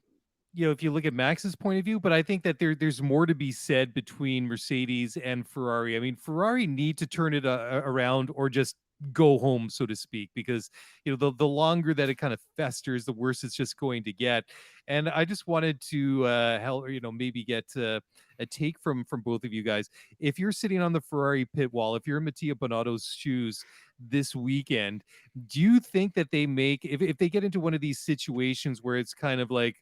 C: if you look at Max's point of view, but I think that there's more to be said between Mercedes and Ferrari. I mean, Ferrari need to turn it around or just go home, so to speak, because the longer that it kind of festers, the worse it's just going to get. And I just wanted to help, maybe get a take from both of you guys. If you're sitting on the Ferrari pit wall, if you're in Mattia Binotto's shoes this weekend, do you think that they make, if they get into one of these situations where it's kind of like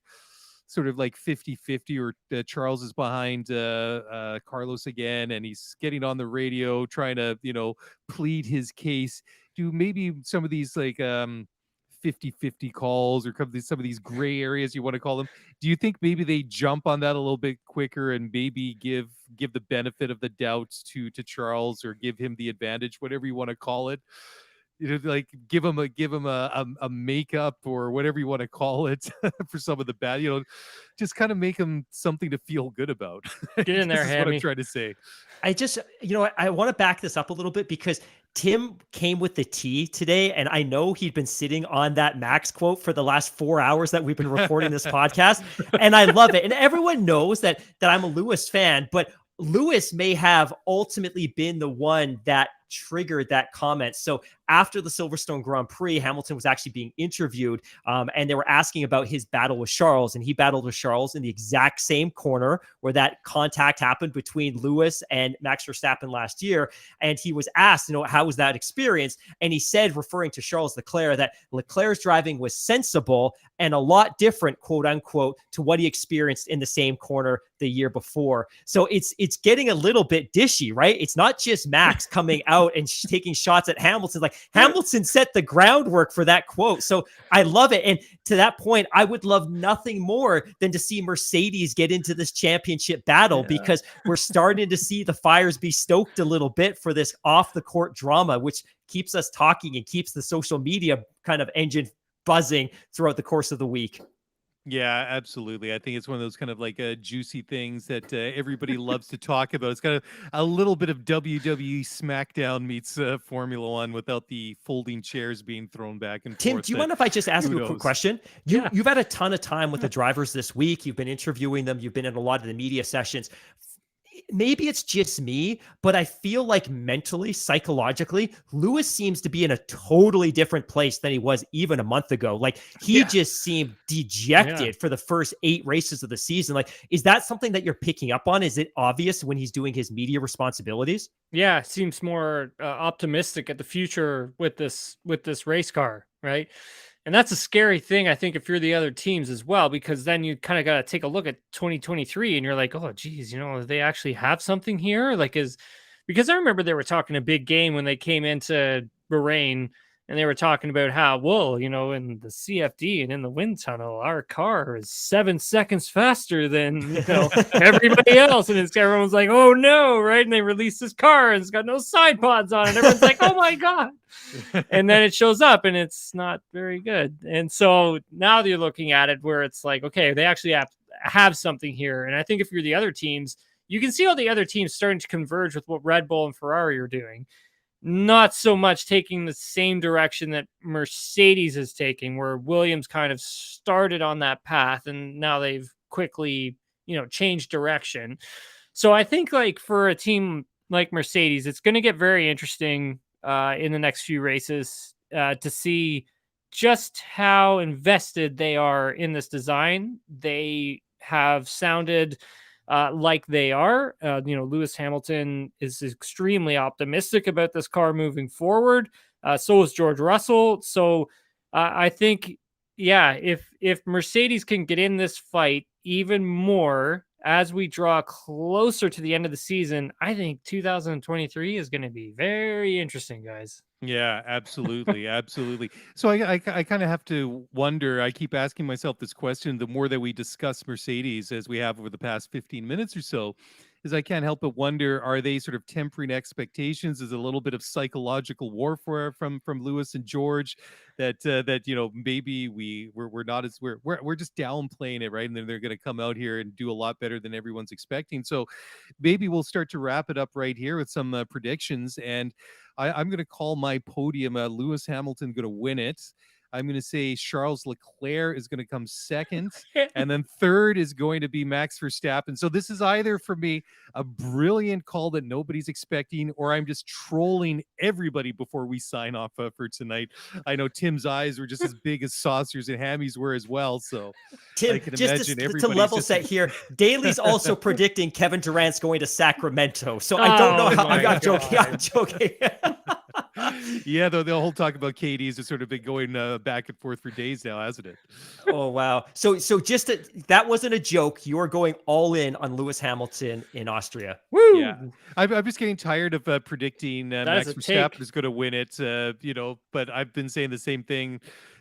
C: sort of like 50-50, or Charles is behind Carlos again and he's getting on the radio trying to plead his case, do maybe some of these like 50-50 calls, or some of these gray areas, you want to call them, do you think maybe they jump on that a little bit quicker and maybe give the benefit of the doubts to Charles, or give him the advantage, whatever you want to call it? Like give him a makeup or whatever you want to call it for some of the bad, just kind of make him something to feel good about.
A: Get in there,
C: This is what I'm
A: Hammy.
C: trying to say.
D: I just, I want to back this up a little bit, because Tim came with the tea today, and I know he'd been sitting on that Max quote for the last 4 hours that we've been recording this podcast, and I love it. And everyone knows that I'm a Lewis fan, but Lewis may have ultimately been the one that triggered that comment. So after the Silverstone Grand Prix, Hamilton was actually being interviewed, and they were asking about his battle with Charles, and he battled with Charles in the exact same corner where that contact happened between Lewis and Max Verstappen last year. And he was asked, how was that experience? And he said, referring to Charles Leclerc, that Leclerc's driving was sensible and a lot different, quote unquote, to what he experienced in the same corner the year before. So it's getting a little bit dishy, right? It's not just Max coming out and taking shots at Hamilton. Like, Hamilton set the groundwork for that quote. So I love it. And to that point, I would love nothing more than to see Mercedes get into this championship battle, because we're starting to see the fires be stoked a little bit for this off the court drama, which keeps us talking and keeps the social media kind of engine buzzing throughout the course of the week.
C: Yeah, absolutely. I think it's one of those kind of like juicy things that everybody loves to talk about. It's kind of a little bit of WWE SmackDown meets Formula One without the folding chairs being thrown back and
D: Tim,
C: forth.
D: do you mind if I just ask you a quick question? You've had a ton of time with the drivers this week. You've been interviewing them. You've been in a lot of the media sessions. Maybe it's just me, but I feel like mentally, psychologically, Lewis seems to be in a totally different place than he was even a month ago. Like, he just seemed dejected for the first 8 races of the season. Like, is that something that you're picking up on? Is it obvious when he's doing his media responsibilities?
A: Yeah, seems more optimistic at the future with this race car, right? And that's a scary thing, I think, if you're the other teams as well, because then you kind of got to take a look at 2023 and you're like, oh, geez, they actually have something here? Because I remember they were talking a big game when they came into Bahrain, and they were talking about how, well, in the CFD and in the wind tunnel, our car is 7 seconds faster than, everybody else. And everyone's like, oh no, right? And they released this car and it's got no side pods on it. Everyone's like, oh my God. And then it shows up and it's not very good. And so now you're looking at it where it's like, okay, they actually have something here. And I think if you're the other teams, you can see all the other teams starting to converge with what Red Bull and Ferrari are doing. Not so much taking the same direction that Mercedes is taking, where Williams kind of started on that path and now they've quickly, changed direction. So I think, like, for a team like Mercedes, it's going to get very interesting in the next few races to see just how invested they are in this design. They have sounded like they are. Lewis Hamilton is extremely optimistic about this car moving forward. So is George Russell. So I think yeah, if Mercedes can get in this fight even more as we draw closer to the end of the season, I think 2023 is going to be very interesting, guys.
C: Yeah, absolutely, absolutely. So I kind of have to wonder. I keep asking myself this question. The more that we discuss Mercedes, as we have over the past 15 minutes or so, is I can't help but wonder: are they sort of tempering expectations? Is a little bit of psychological warfare from Lewis and George that maybe we're not as we're just downplaying it, right? And then they're going to come out here and do a lot better than everyone's expecting. So maybe we'll start to wrap it up right here with some predictions. And I'm going to call my podium Lewis Hamilton going to win it. I'm going to say Charles Leclerc is going to come second. And then third is going to be Max Verstappen. So this is either for me a brilliant call that nobody's expecting, or I'm just trolling everybody before we sign off for tonight. I know Tim's eyes were just as big as saucers and Hammy's were as well. So
D: Tim,
C: I can
D: just
C: imagine
D: to level set here, Daly's also predicting Kevin Durant's going to Sacramento. So I don't know how. I'm joking. I'm joking.
C: Yeah, though the whole talk about KDs has sort of been going back and forth for days now, hasn't it?
D: Oh wow! So that wasn't a joke. You are going all in on Lewis Hamilton in Austria.
A: Woo!
C: Yeah, I'm just getting tired of predicting Max Verstappen is going to win it. But I've been saying the same thing.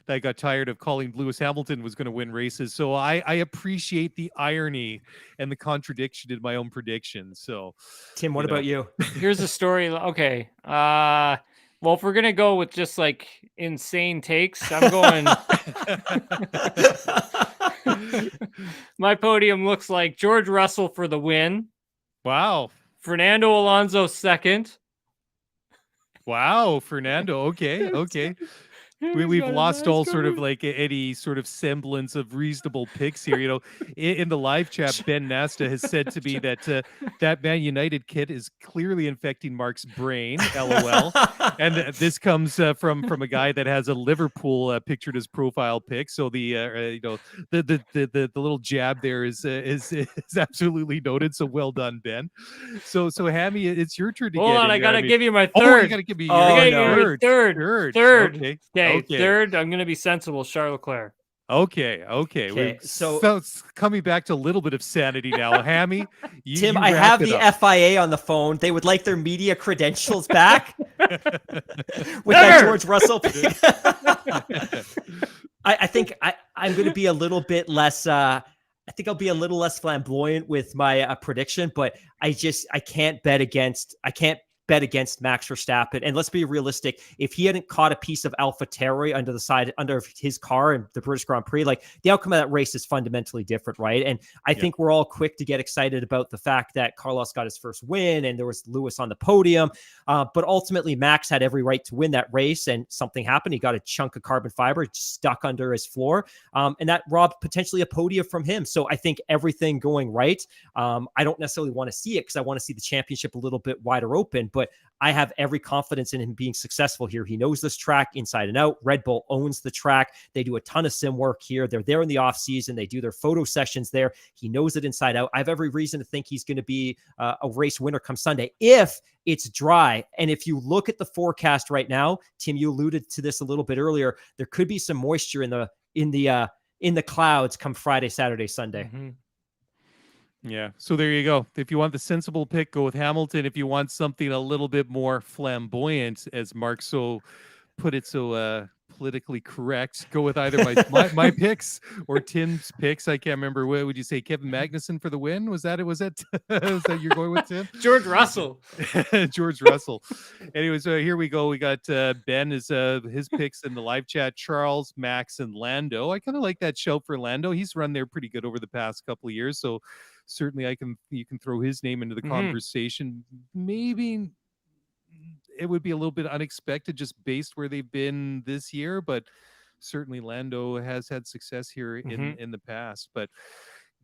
C: I got tired of calling Lewis Hamilton was going to win races. So I appreciate the irony and the contradiction in my own predictions. So,
D: Tim, what about you?
A: Here's a story. Okay. Well, if we're going to go with just like insane takes, I'm going. My podium looks like George Russell for the win.
C: Wow.
A: Fernando Alonso second.
C: Wow, Fernando. Okay. We've lost all sort of like any sort of semblance of reasonable picks here. In the live chat, Ben Nasta has said to me that that Man United kit is clearly infecting Mark's brain. LOL. And this comes from a guy that has a Liverpool pictured as profile pic. So the little jab there is absolutely noted. So well done, Ben. So Hammy, it's your turn to
A: Hold
C: get
A: on,
C: in
A: I gotta
C: here.
A: give you my
C: Oh,
A: third.
C: you gotta give me
A: Third.
C: Third.
A: Okay, third. I'm gonna be sensible. Charles Leclerc.
C: Okay. So it's coming back to a little bit of sanity now. Hammy,
D: Tim, I have the FIA on the phone. They would like their media credentials back with that George Russell pick. I think I'm going to be a little bit less. I think I'll be a little less flamboyant with my prediction, but I can't bet against. Bet against Max Verstappen. And let's be realistic. If he hadn't caught a piece of AlphaTauri under his car in the British Grand Prix, like the outcome of that race is fundamentally different, right? And I think we're all quick to get excited about the fact that Carlos got his first win and there was Lewis on the podium. But ultimately, Max had every right to win that race, and something happened. He got a chunk of carbon fiber stuck under his floor, and that robbed potentially a podium from him. So I think everything going right. I don't necessarily want to see it because I want to see the championship a little bit wider open, but I have every confidence in him being successful here. He knows this track inside and out. Red Bull owns the track. They do a ton of sim work here. They're there in the off season. They do their photo sessions there. He knows it inside out. I have every reason to think he's going to be a race winner come Sunday if it's dry. And if you look at the forecast right now, Tim, you alluded to this a little bit earlier. There could be some moisture in the clouds come Friday, Saturday, Sunday.
A: Mm-hmm.
C: Yeah. So there you go. If you want the sensible pick, go with Hamilton. If you want something a little bit more flamboyant, as Mark put it so politically correct, go with either my picks or Tim's picks. I can't remember. What would you say? Kevin Magnussen for the win? Was that you're going with, Tim?
A: George Russell.
C: George Russell. Anyways, here we go. We got Ben is his picks in the live chat. Charles, Max, and Lando. I kind of like that show for Lando. He's run there pretty good over the past couple of years. So certainly you can throw his name into the conversation. Maybe it would be a little bit unexpected just based where they've been this year, but certainly Lando has had success here in the past. But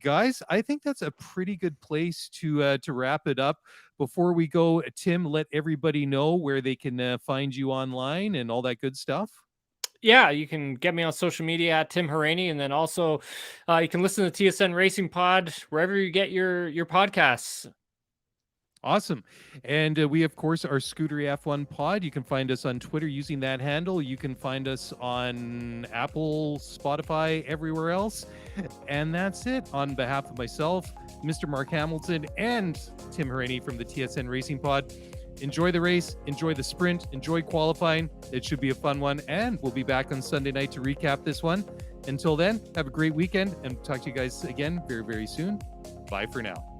C: guys, I think that's a pretty good place to wrap it up. Before we go, Tim, let everybody know where they can find you online and all that good stuff.
A: Yeah, you can get me on social media at Tim Haraney, and then also you can listen to TSN Racing Pod wherever you get your podcasts.
C: Awesome. And we, of course, are Scootery F1 Pod. You can find us on Twitter using that handle. You can find us on Apple, Spotify, everywhere else. And that's it. On behalf of myself, Mr. Mark Hamilton, and Tim Herney from the TSN Racing Pod, enjoy the race, enjoy the sprint, enjoy qualifying. It should be a fun one. And we'll be back on Sunday night to recap this one. Until then, have a great weekend and talk to you guys again very, very soon. Bye for now.